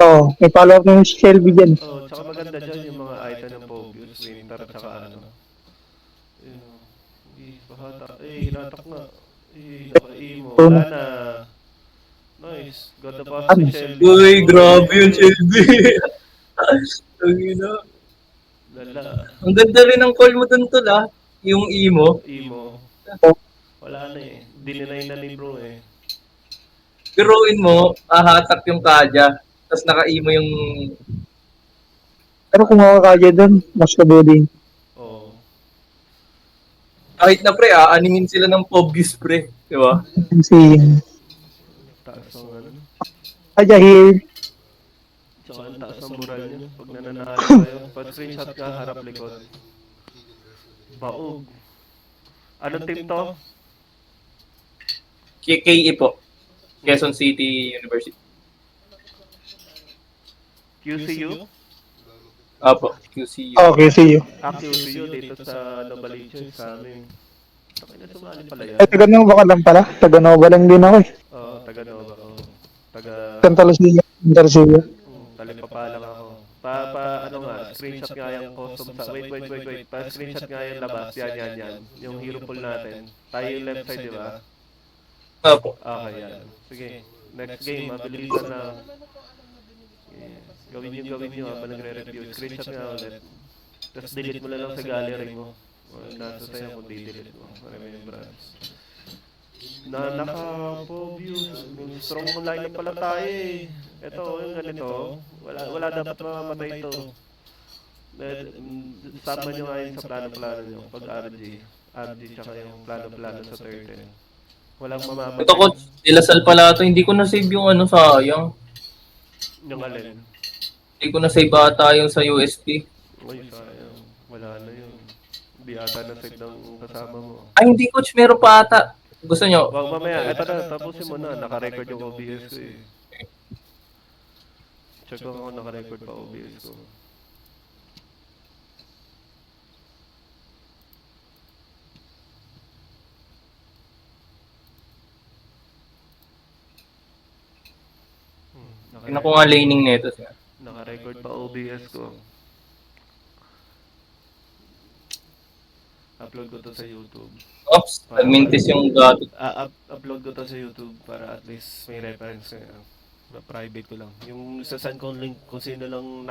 Oo, may follow up yung Shelby dyan. Oh, tsaka maganda dyan yung mga item ng Pobius, Winter, tsaka Yun, pahatak. Hinatak na. Naka-emo. Um, Wala na. Nice. Ganda pa si Ano? Shelby. Uy, grabe yun, Uy. Shelby. Ang ina. Lala. Ang ganda rin ng call mo dun, tol, ah. Yung emo. Emo. Wala na eh. Dininay na ni bro eh. Biruin mo, hahatak yung kadya. Tapos naka-emo yung... Pero kung makakaya dun, mas kabuding. Oo. Kahit na pre, aanimin sila ng Pobius, pre. Di ba? Si Taas ng Kaya here, Tsaka ang taas ng moral nyo. Pag nananalo kayo. Pag screenshot ka, harap likod. Baog. Anong team to? KE po. Quezon City University. QCU? Apo, QCU. okay, see you. QCU dito sa Novaliches sa amin. Takay na sumali pala yan. Ay, taga Nova ka lang pala. Taga Nova lang din ako eh. Oo, taga Nova. Oo. Taga... Santa Lucia, Santa Lucia. Talipapa lang ako. Screenshot nga yung custom sa... Wait. Pa-screenshot nga yung labas. Yan. Yung hero pool natin. Tayo yung left side, di ba? Apo. Okay, yan. Sige. Next game, mabilisan na. Yeah. Gawin nyo habang nagre-review. Screenshot nga ulit. Tapos delete mo na lang sa gallery mo. Nasa sa'yo kung di-delete mo. Remembrance. Naka-Pobius. Strong lineup pala tayo eh. Ito, yung ganito. Wala dapat mamamatay ito. Sama nyo nga yun sa plano-plano nyo. Pag RG tsaka yung plano-plano sa turtle. Walang mamamatay. Ito, coach. Ilasal pala ito. Hindi ko na-save yung sayang. Yung alin. Hindi ko na-save ata yung sa USP. Uy, sayang. Wala na yun. Hindi ata na-save ng kasama mo. Ay, hindi, coach. Meron pa ata. Gusto nyo? Wag mamaya. Ito na, tapusin mo na. Naka-record yung OBS ko eh. Check ko kung naka-record pa OBS ko. Tingnan ko nga laning nito. Naka-record pa OBS ko. Upload ko to sa YouTube. Oops, nag-mintis yung gato. Upload ko to sa YouTube para at least may reference. Private ko lang. Yung sasend kong link kung sino lang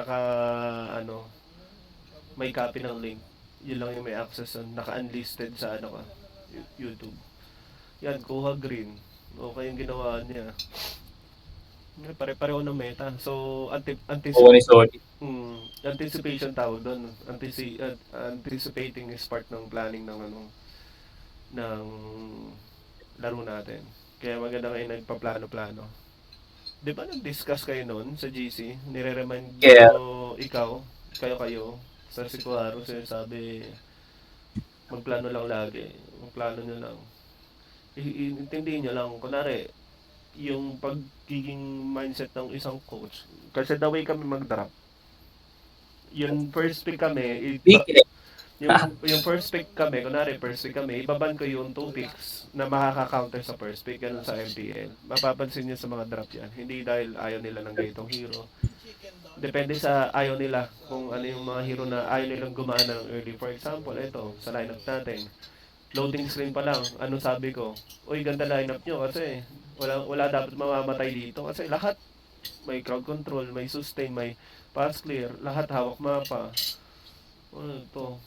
may copy ng link. Yun lang yung may access on. Naka-unlisted sa YouTube. Yan, kuha green. Okay yung ginawa niya. Pare-pareho ng meta. So, Oo, ni Sony. anticipation tawag doon. Anticipating is part ng planning ng laro natin. Kaya maganda kayo nagpaplano-plano. Di ba nag-discuss kayo noon sa GC? Nire-remind Yeah. mo ikaw, kayo, sa si Kuwaro, sinasabi, magplano lang lagi. Magplano nyo lang. Intindihin nyo lang. Kunwari, yung pagiging mindset ng isang coach. Kasi the way kami mag-drop, yung first pick kami, Big eh. yung first pick kami, kunwari first pick kami, ibaban ko yung two picks na makaka-counter sa first pick, ganun sa MPL. Mapapansin nyo sa mga drop yan. Hindi dahil ayaw nila ng ganitong hero. Depende sa ayaw nila kung ano yung mga hero na ayaw nilang gumana ng early. For example, ito, sa lineup natin. Loading screen pa lang, ano sabi ko? Uy, ganda lineup nyo kasi wala dapat mamamatay dito kasi lahat may crowd control, may sustain, may pass clear, lahat hawak mapa. Ano to?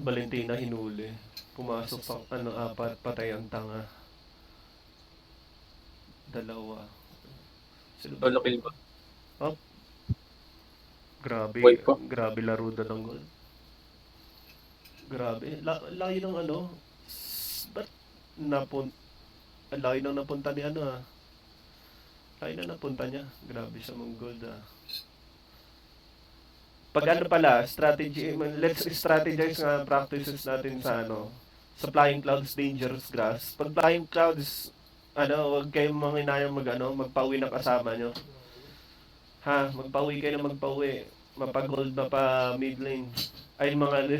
Valentina hinuli. Pumasok pa, apat, patay ang tanga. Dalawa. Sino ba? Solo kill ba? Oh, grabe, Boy pa. grabe laro doon ng goal. Grabe, layo ng ano. Ba't layo nang napunta ni ano ah. Layo na napunta niya. Grabe siya mong goal ah. Pag ano pala, strategy, let's strategize nga practices natin sa ano, sa Flying Clouds Dangerous Grass. Pag Flying Clouds, huwag kayong manginayang magpauwi ng kasama nyo. Ha, magpauwi kayo na magpauwi. Mapa-gold, mapa-mid lane. Ay,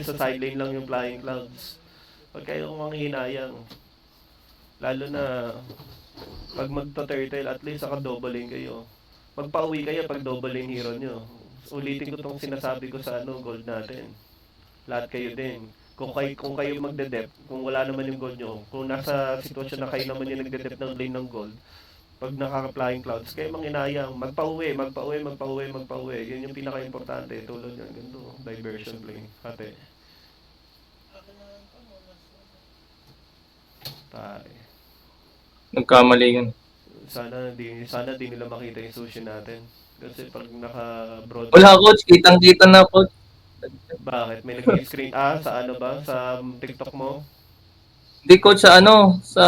sa side lane lang yung Flying Clouds. Huwag kayong manghinayang. Lalo na, pag magto-turtle, at least double lane kayo. Magpauwi kayo pag double lane hero nyo. Ulitin ko tong sinasabi ko sa gold natin. Lahat kayo din. Kung kayo magde-dep, kung wala naman yung gold nyo, kung nasa sitwasyon na kayo naman yung nagde-dep ng lane ng gold, pag nakaka-flying clouds, kayo manginayang, magpauwi. Yun yung pinaka-importante. Tulad yan, ganito, diversion play. Ate. Pare. Nagkamali yun. Sana di nila makita yung sushi natin. Kasi pag naka-broad... Wala coach, kitang-kita na coach. Bakit? May nag-screen sa ano ba? Sa TikTok mo? Hindi coach sa sa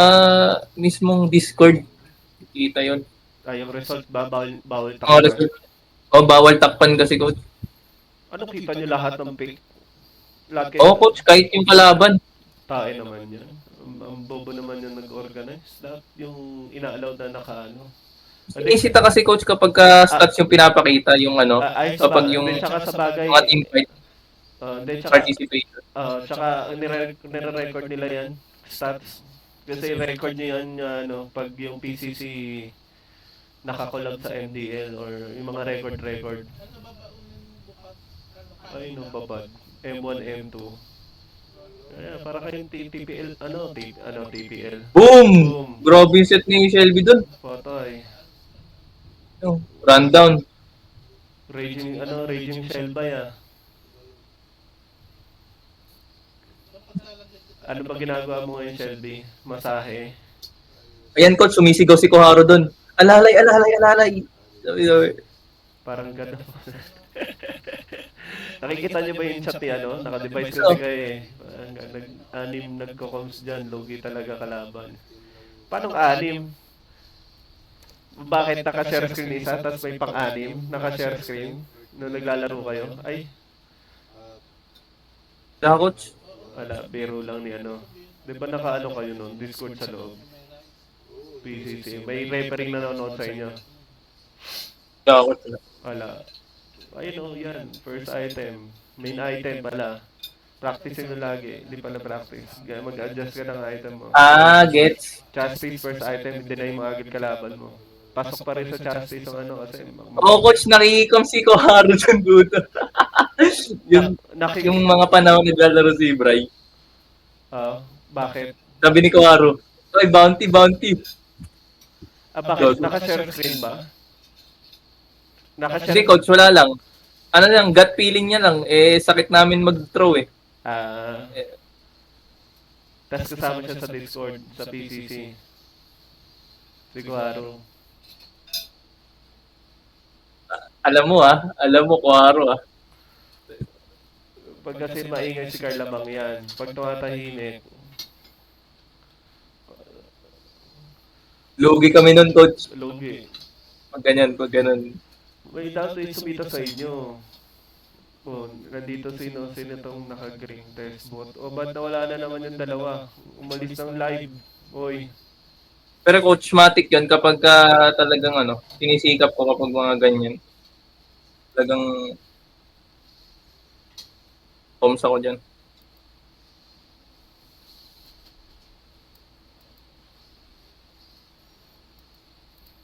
mismong Discord. Kita yun. Yung result ba? Bawal Oh, takpan. bawal takpan kasi coach. Ano kita nyo lahat ng pick? Lahat Oo coach, kahit yung kalaban. Tae naman yan. Ang bobo naman yung nag-organize. Lahat yung ina-allow na Inisita kasi coach kapag stats yung pinapakita, yung kapag yung tsaka sa bagay, mga team fight tsaka, participation. tsaka nire-record nila yan, stats. Kasi record nyo yan, pag yung PCC nakakolab sa MDL or yung mga record. Ay, no, babad. M1, M2. Para kayong TPL, TPL. Boom! Grabe yung set ni Shelby dun. Patay. Rundown. Raging Shelby Ano ba ginagawa mo ngayon, Shelby? Masahe? Ayan coach, sumisigaw si Koharu dun. Alalay. Sabi. Parang gano'n. Nakikita niyo ba yung chat ni Naka-device kasi kayo eh. Nagko-comms dyan. Logi talaga kalaban. Paano anim? Bakit naka-share screen isa tapos may pang-anim? Naka-share screen? Nung naglalaro kayo? Ay, Sa coach. wala. Biro lang ni Di ba naka kayo nun? Discord sa loob. PCC. May referring na nanonood sa inyo. Sa coach. Wala. Ayun yan. First item. Main item pala. Practice nyo lagi. Hindi pala practice. Mag-adjust ka ng item mo. Gets. Chassis first item. Deny mo agad kalaban mo. Pasok pa rin sa chassis yung kasi... Oo coach, nakikikom si Koharu dun dito. yung mga panahon naglalaro si Bray. Bakit? Sabi ni Koharu, oy, bounty. Bakit? Naka-share screen ba? Hindi coach, wala lang. Ano lang, gut feeling niya lang. Sakit namin mag-throw eh. Tapos kasama siya sa Discord, sa PCC. Si Kuwaro. Alam mo Koharu Pag kasi maingay si Carlamang yan, pag tumatahimik, Lugi kami nun, coach. Lugi. Pag ganun. May dati sumita sa inyo. Oh, nandito sino tong naka-green test bot. O ba't nawala na naman yung dalawa? Umalis ng live. Oy, Pero coach, matic yun kapag talagang sinisikap ko kapag mga ganyan. Talagang homes ako dyan.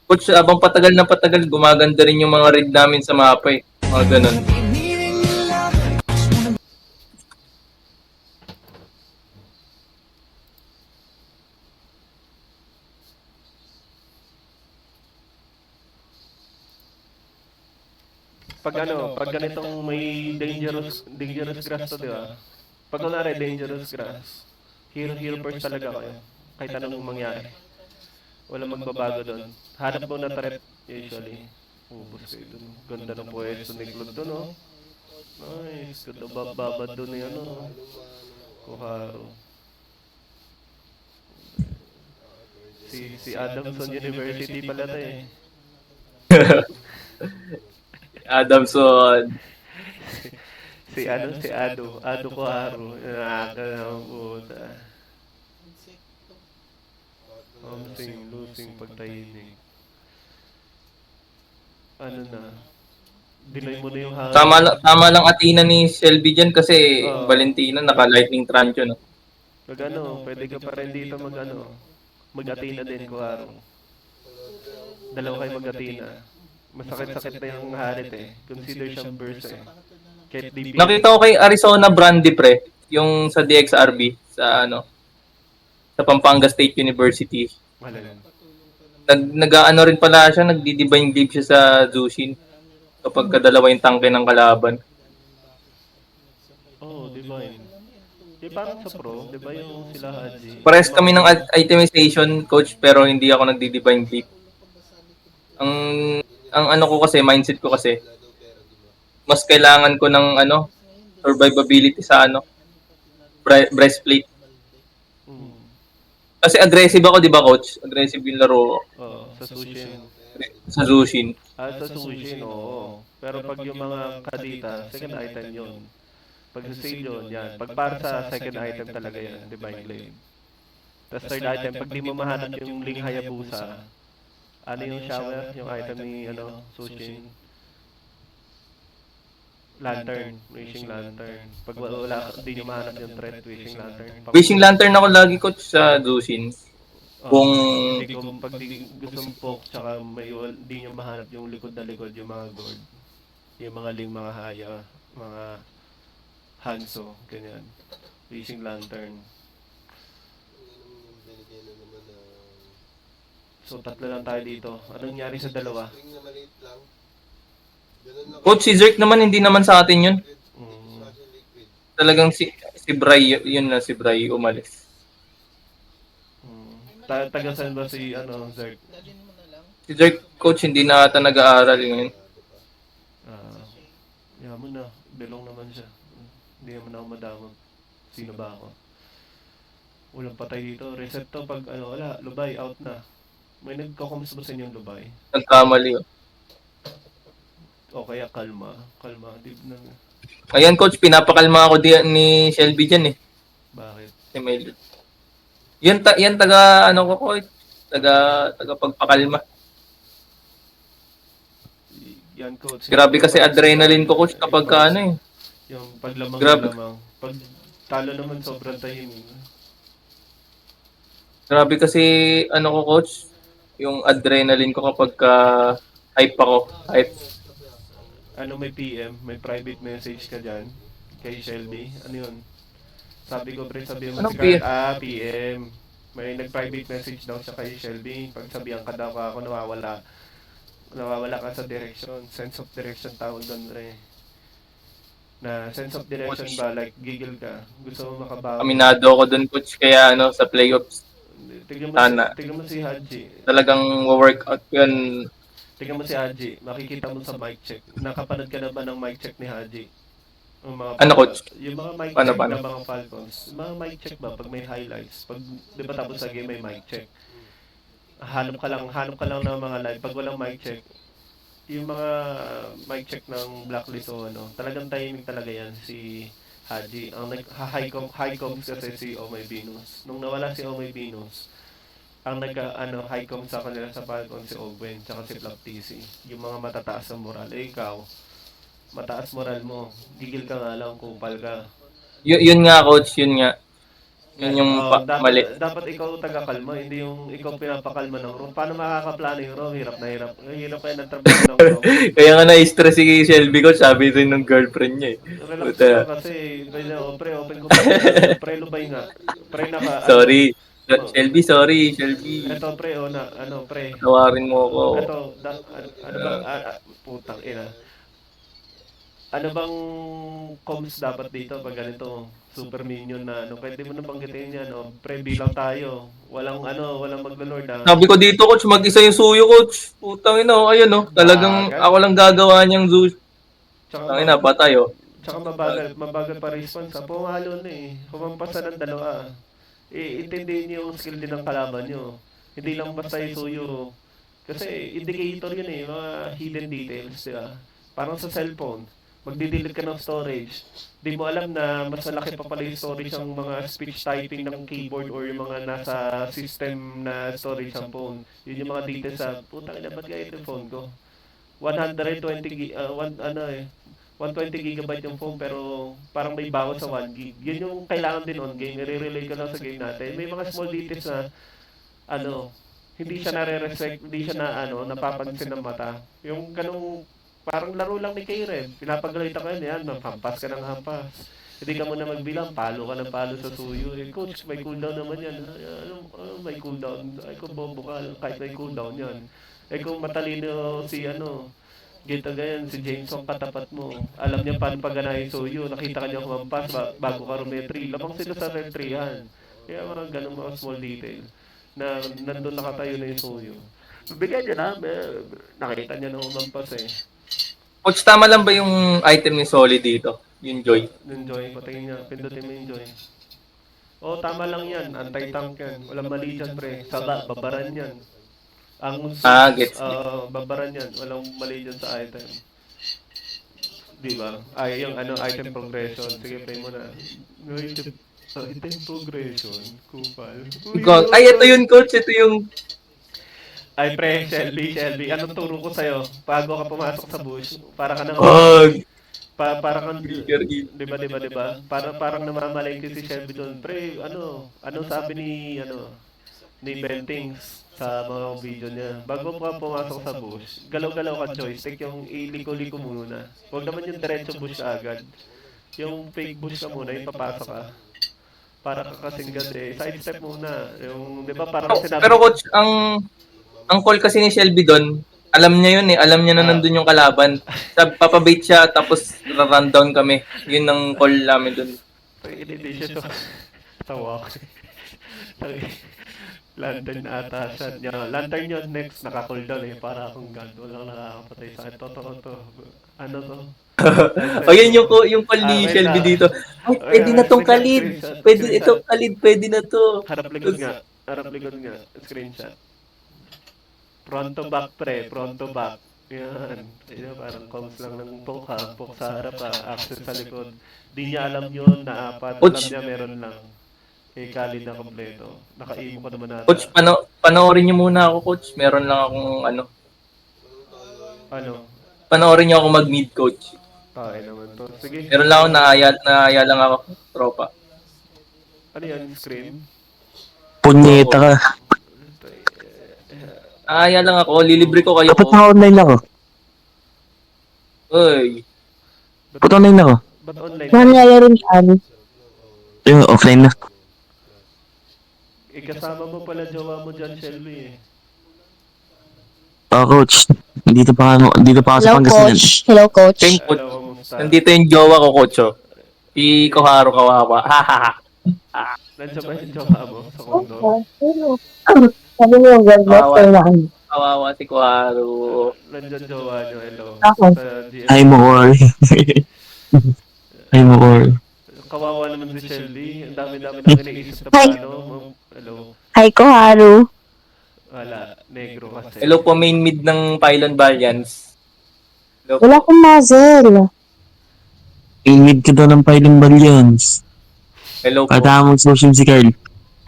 Coach, abang patagal na patagal, gumaganda rin yung mga read namin sa mapa eh. Mga ganun. pag ganitong may dangerous grass to, di ba? Pag kunwari dangerous grass, hero first talaga kayo. Kahit anong mangyari. Wala magbabago doon. Hanap mo na threat usually. Ubus kayo dun. Ganda ng pwesto ni Claude dun, oh. Nice. Ganda babad dun ni ano. Kuharo. Si Adamson University pala to eh. Adamson. Si Ado Kuharo. Nakakalamuta. Losing pagtahinig. Ano na? Dinoy mo na yung hangin. Tama lang Athena ni Shelby dyan kasi Oo. Valentina naka-lightning trancho no. Pwede ka pa rin dito mag-Athena din, Kuharo. Dalawa kayo mag-Athena. Masakit-sakit na yung harit eh. Consider siyang burst eh. Kahit DP. Nakita ko kay Arizona Brandy pre, yung sa DXRB sa sa Pampanga State University. Wala lang. Nag-ano rin pala siya, nagdi-divine leap siya sa Zushin kapag kadalawa yung tangke ng kalaban. Oh, divine. Di parang sa pro, di ba yung sila Haji? Pares kami ng itemization coach pero hindi ako nagdi-divine leap. Ang ano ko kasi, mindset ko kasi, mas kailangan ko ng survivability sa breastplate. Hmm. Kasi aggressive ako, di ba coach? Aggressive yung laro ko. Oh, sa Sushin. Sa Zushin. Sa Sushin, oo. Pero pag yung mga kadita, second item yun. Pag sa Sailor, yan. Pag para sa second item talaga yan, Divine Blade. Tapos third item, pag di mo mahanap yung Ling Hayabusa, ano yung shower, yung item ni Sushin? Lantern, Wishing Lantern. Pag wala, di nyo mahanap yung threat, Wishing Lantern. Wishing Lantern ako lagi coach sa Zushin. Kung pag di gustong poke, tsaka di nyo mahanap yung likod na likod, yung mga gourd. Yung mga Ling, mga Haya, mga Hanso, ganyan. Wishing Lantern. So, tatlo lang tayo dito. Anong nangyari sa dalawa? coach si Zerk naman hindi naman sa atin yun. Mm. Talagang si Bray yun na si Bray umalis. Taga saan ba si Zerk? Si Zerk coach hindi na ata nag-aaral ngayon. Yaman na, belong naman siya. Hindi naman ako madamag. Sino ba ako? Walang patay dito. Reset to pag wala, Lubay, out na. May nagkakoms ba sa inyong Lubay? Nagkamali yun. O kaya kalma. Di na. Ayan coach, pinapakalma ako ni Shelby dyan eh. Bakit? Si Mel. Yan taga ko coach. Taga pagpakalma. Yan coach. Grabe kasi adrenaline ko coach kapag Yung paglamang Grabe. lamang. Pag talo naman sobrang tahimik. Grabe kasi ko coach, yung adrenaline ko kapag hype ako. Hype. May PM, may private message ka dyan kay Shelby. Ano yun? Sabi ko, pre, sabihan mo Anong si Carl. PM. May nag-private message daw siya kay Shelby. Pag sabihan ka daw ako, nawawala ka sa direction. Sense of direction tawag doon, pre. Na sense of direction ba, like giggle ka. Gusto mo makabawi. Aminado ako dun coach kaya sa playoffs. Tignan mo si Haji. Talagang workout yun. Tingnan mo si Haji, makikita mo sa mic check. Nakapanood ka na ba ng mic check ni Haji? Coach? Yung mga mic Paano? check ng mga Falcons. Mga mic check ba pag may highlights? Pag, di ba tapos sa game may mic check? hanap ka lang ng mga live pag walang mic check. Yung mga mic check ng blacklist o ano, talagang timing talaga yan si Haji. Ang high coms kasi si Omay Venus. Nung nawala si Omay Venus, ang high com sa kanila sa Falcon si Ogwen tsaka si Flap TC. Yung mga matataas ang moral. Eh ikaw, mataas moral mo. Gigil ka nga lang, kupal ka. Yun nga, coach, yun nga. Yun yung mali. Dapat ikaw taga-kalma, hindi yung ikaw pinapakalma ng room. Paano makakaplano yung room? Hirap na hirap. Hirap kayo ng trabaho ng room. Kaya nga na-stress si Shelby, coach, sabi rin ng girlfriend niya eh. Relax Puta. lang kasi, pre, open ko pa. Pre, lubay nga. Pre, Sorry. Shelby, sorry, Shelby. Ito, pre, pre. Tawarin mo ako. Ito, ano bang, putang ina. Ano bang comms dapat dito pag ganito? Super minion na ano, pwede mo na banggitin yan, no? Pre, bilang tayo. Walang maglo-lord, ah. Sabi ko dito, coach, mag-isa yung suyo, coach. Putang ina, ayun, no. Talagang ako lang gagawa niyang suyo. Putang ina, patay, oh. Tsaka mabagal pa response. Pumalo na eh. Humampas na ng dalawa. Intindihin niyo yung skill din ng kalaban niyo. Hindi lang basta yung suyo. Kasi indicator yun eh, mga hidden details, di ba? Parang sa cellphone, magdi-delete ka ng storage. Di mo alam na mas malaki pa pala yung storage ng mga speech typing ng keyboard or yung mga nasa system na storage ng phone. Yun yung mga details sa, putang ina, ba't gaya yung phone ko? 120 gig, 120 gigabyte yung phone pero parang may bawas sa 1 gig. Yun yung kailangan din on game. I-relay ko lang sa game natin. May mga small details na hindi siya nare-respect, hindi siya napapansin ng mata. Yung ganung parang laro lang ni Karen. Pinapagalitan ka yan, hampas ka ng hampas. Hindi ka muna magbilang, palo ka ng palo sa suyo. Eh, coach, may cooldown naman yan. May cooldown. Ay, kung bobo ka, kahit may cooldown yan. Eh, kung matalino si Gito ganyan, si Jameson katapat mo. Alam niya paano paganahin suyo. Nakita ka niya kumampas bago ka rumetri. Lamang sila sa retrihan. Kaya mga ganun mga small detail na nandun nakatayo na yung suyo. Bigyan niya na. Nakita niya na kumampas eh. Coach, tama lang ba yung item ni Solid dito? Yung Joy? Yung Joy, patingin niya. Pindutin mo yung Joy. Tama lang yan. Anti-tank yan. Walang mali dyan, pre. Babaran yan. Gets. Babaran yan. Walang mali dyan sa item. Diba? Yung item progression. Sige, play mo na. Item progression. Kupal. Ay, ito yun, coach. Ito yung... Ay, pre, Shelby. Anong turo ko sa'yo? Bago ka pumasok sa bush, para ka nang... Para kang... Diba? Parang namamalengke si Shelby doon. Pre, anong sabi ni Bentings sa mga video niya? Bago ka pumasok sa bush, galaw-galaw ka joystick, yung iliko-liko muna. Huwag naman yung diretso bush agad. Yung fake bush ka muna, yung papasok ka. Para ka kasing gad sidestep muna. Yung, di ba, parang sinabi... Pero coach, ang call kasi ni Shelby doon, alam niya yun eh. Alam niya na nandun yung kalaban. Papabait siya, tapos rundown kami. Yun ang call namin doon. Hindi siya to. Tawa ko. Lantern ata siya. Lantern yun next, naka-cooldown eh. Para akong god. Walang nakakapatay sa akin. Totoo to. Ano to? Ayun yung call ni Shelby dito. Ay, pwede na tong Khalid. Pwede na to. Harap likod nga. Screenshot. Pronto back, pre. Pronto back. Yan. Parang comms lang ng poke sa harap access sa likod. Di niya alam yun na apat. Alam niya meron lang. Khalid na kompleto. Naka-imo ka naman natin. Coach, panoorin niyo muna ako, coach. Meron lang akong panoorin niyo ako mag-mid, coach. Naman to. Sige. Meron lang ako naaya lang ako, tropa. Ano yan? Screen? Punyeta ka. Naaya lang ako. Lilibre ko kayo. Dapat na-online ako. Uy. Dapat online ako. Ba't online? Nangyaya rin saan? Yung offline na. Kasama mo pala jowa mo dyan, Shelby eh. Coach. Dito pa ako sa Hello, Pangasinan. coach. Hello, coach. Thank you. Hello, kamusta? Nandito yung jowa ko, coach. Si Koharu kawawa. Nandiyan ba yung jowa mo sa kondo? Sabi mo, Kawawa si Koharu. Nandiyan jowa nyo, hello. Ako. Sa GM. Ay mo, Cory. Ay mo, Cory. Kawawa naman si Shelby. Ang dami-dami na iniisip na Hi. paano. Hello. Hi, Koharu. Wala. Negro kasi. Hello po, main mid ng Pylon Valiants. Hello po. Wala akong muzzle. In-mid ka daw ng Pylon Valiants. Hello po. Kata mo social si Carl.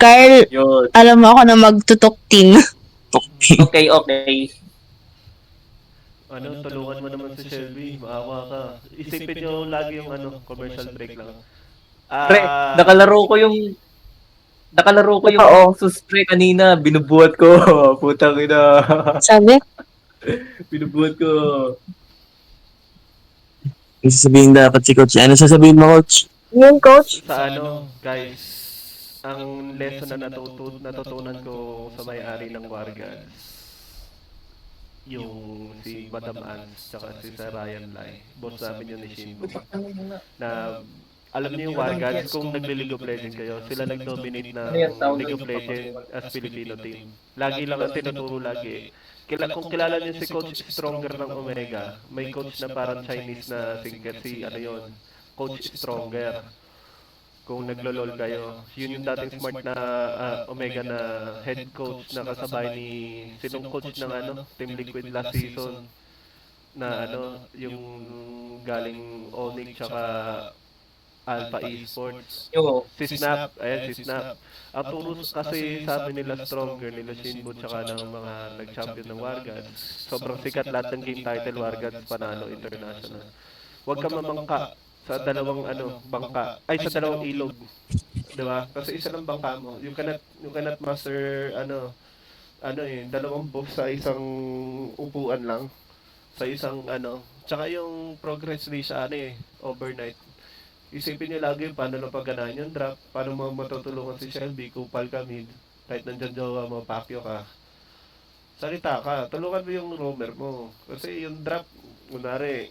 Carl, Yun. alam mo ako na magtutok team. Okay, okay. Ano, tulungan mo naman si Shelby. Maawa ka. Isipin nyo lagi yung commercial break lang. Pre, nakalaro ko yung Oo. Sustre kanina, binubuhat ko. Putang ina. Sabi? Binubuhat ko. Ano sasabihin dapat si Coach? Ano sasabihin mo, Coach? Yun, coach. Sa guys, ang lesson na natutunan ko sa may-ari ng Wargas, yung si Madam Ans, tsaka si Sir Ryan Lai, boss namin yun ni Shinbo, na alam niyo yung Wargas, kung nagli-League of Legends kayo, sila nag-dominate ng League of Legends as Filipino team. Lagi lang ang tinuturo lagi. Kung kilala niyo si Coach Stronger ng Omega, may coach na parang Chinese na singer, si Coach Stronger. Kung naglo-LOL kayo, yun yung dating smart na Omega na head coach na kasabay ni sinong coach ng Team Liquid last season na yung galing Onyx tsaka Alpha Esports. Yo. Si Snap, ayan si Snap. Ang turo kasi sabi nila Stronger, nila Shinbo, tsaka ng mga nag-champion ng Wargas. Sobrang sikat lahat ng game title Wargas, panalo international. Huwag ka mamangka sa dalawang sa dalawang ilog. 'Di ba? Kasi isa lang bangka mo. You cannot master dalawang boss sa isang upuan lang. Sa isang tsaka yung progress rate sa overnight. Isipin niyo lagi paano napaganahan yung drop, paano mo matutulungan si Shelby, kupal ka mid, kahit nandyan jowa mo, Pacquiao ka. Salita ka, tulungan mo yung roamer mo. Kasi yung drop, kunwari,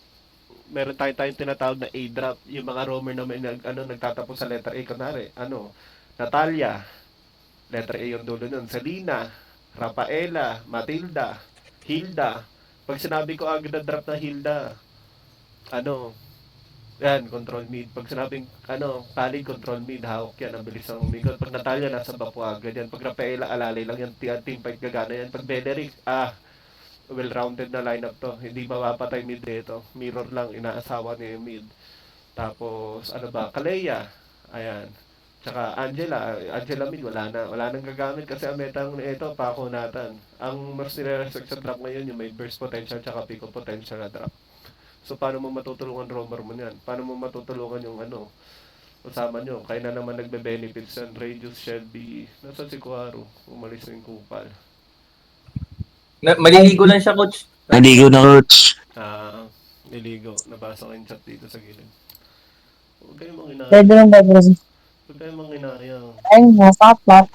meron tayong tinatawag na A-drop, yung mga roamer na may nagtatapos sa letter A, kunwari, Natalia, letter A yung dulo nun, Selena, Rafaela, Matilda, Hilda. Pag sinabi ko agad na drop na Hilda, yan, control mid. Pag sinabing, tali, control mid, hawak yan, ang bilis ng umigot. Pag Natalia, nasa bapo agad yan. Pag Rafaela, alalay lang yan, team fight gagana yan. Pag Benerick, well-rounded na lineup to. Hindi mapapatay mid dito. Mirror lang, inaasawa niya yung mid. Tapos, Kalea, ayan. Tsaka Angela mid, wala nang gagamit kasi ang metang ito, Pako Nathan. Ang mas nire-respect sa drop ngayon, yung may burst potential tsaka pick potential na drop. So, paano mo matutulungan roamer mo yan? Paano mo matutulungan yung kasama nyo? Kaya na naman nagbe-benefits yan. Radius, Shelby. Nasaan si Kuaro? Umalis na yung kupal. Maliligo lang siya, coach. Naligo na, Coach. Niligo. Nabasa ko yung chat dito sa gilid. Huwag kayong manginari. Pwede lang ba, bro? Huwag kayong manginari. Ay, nasapap.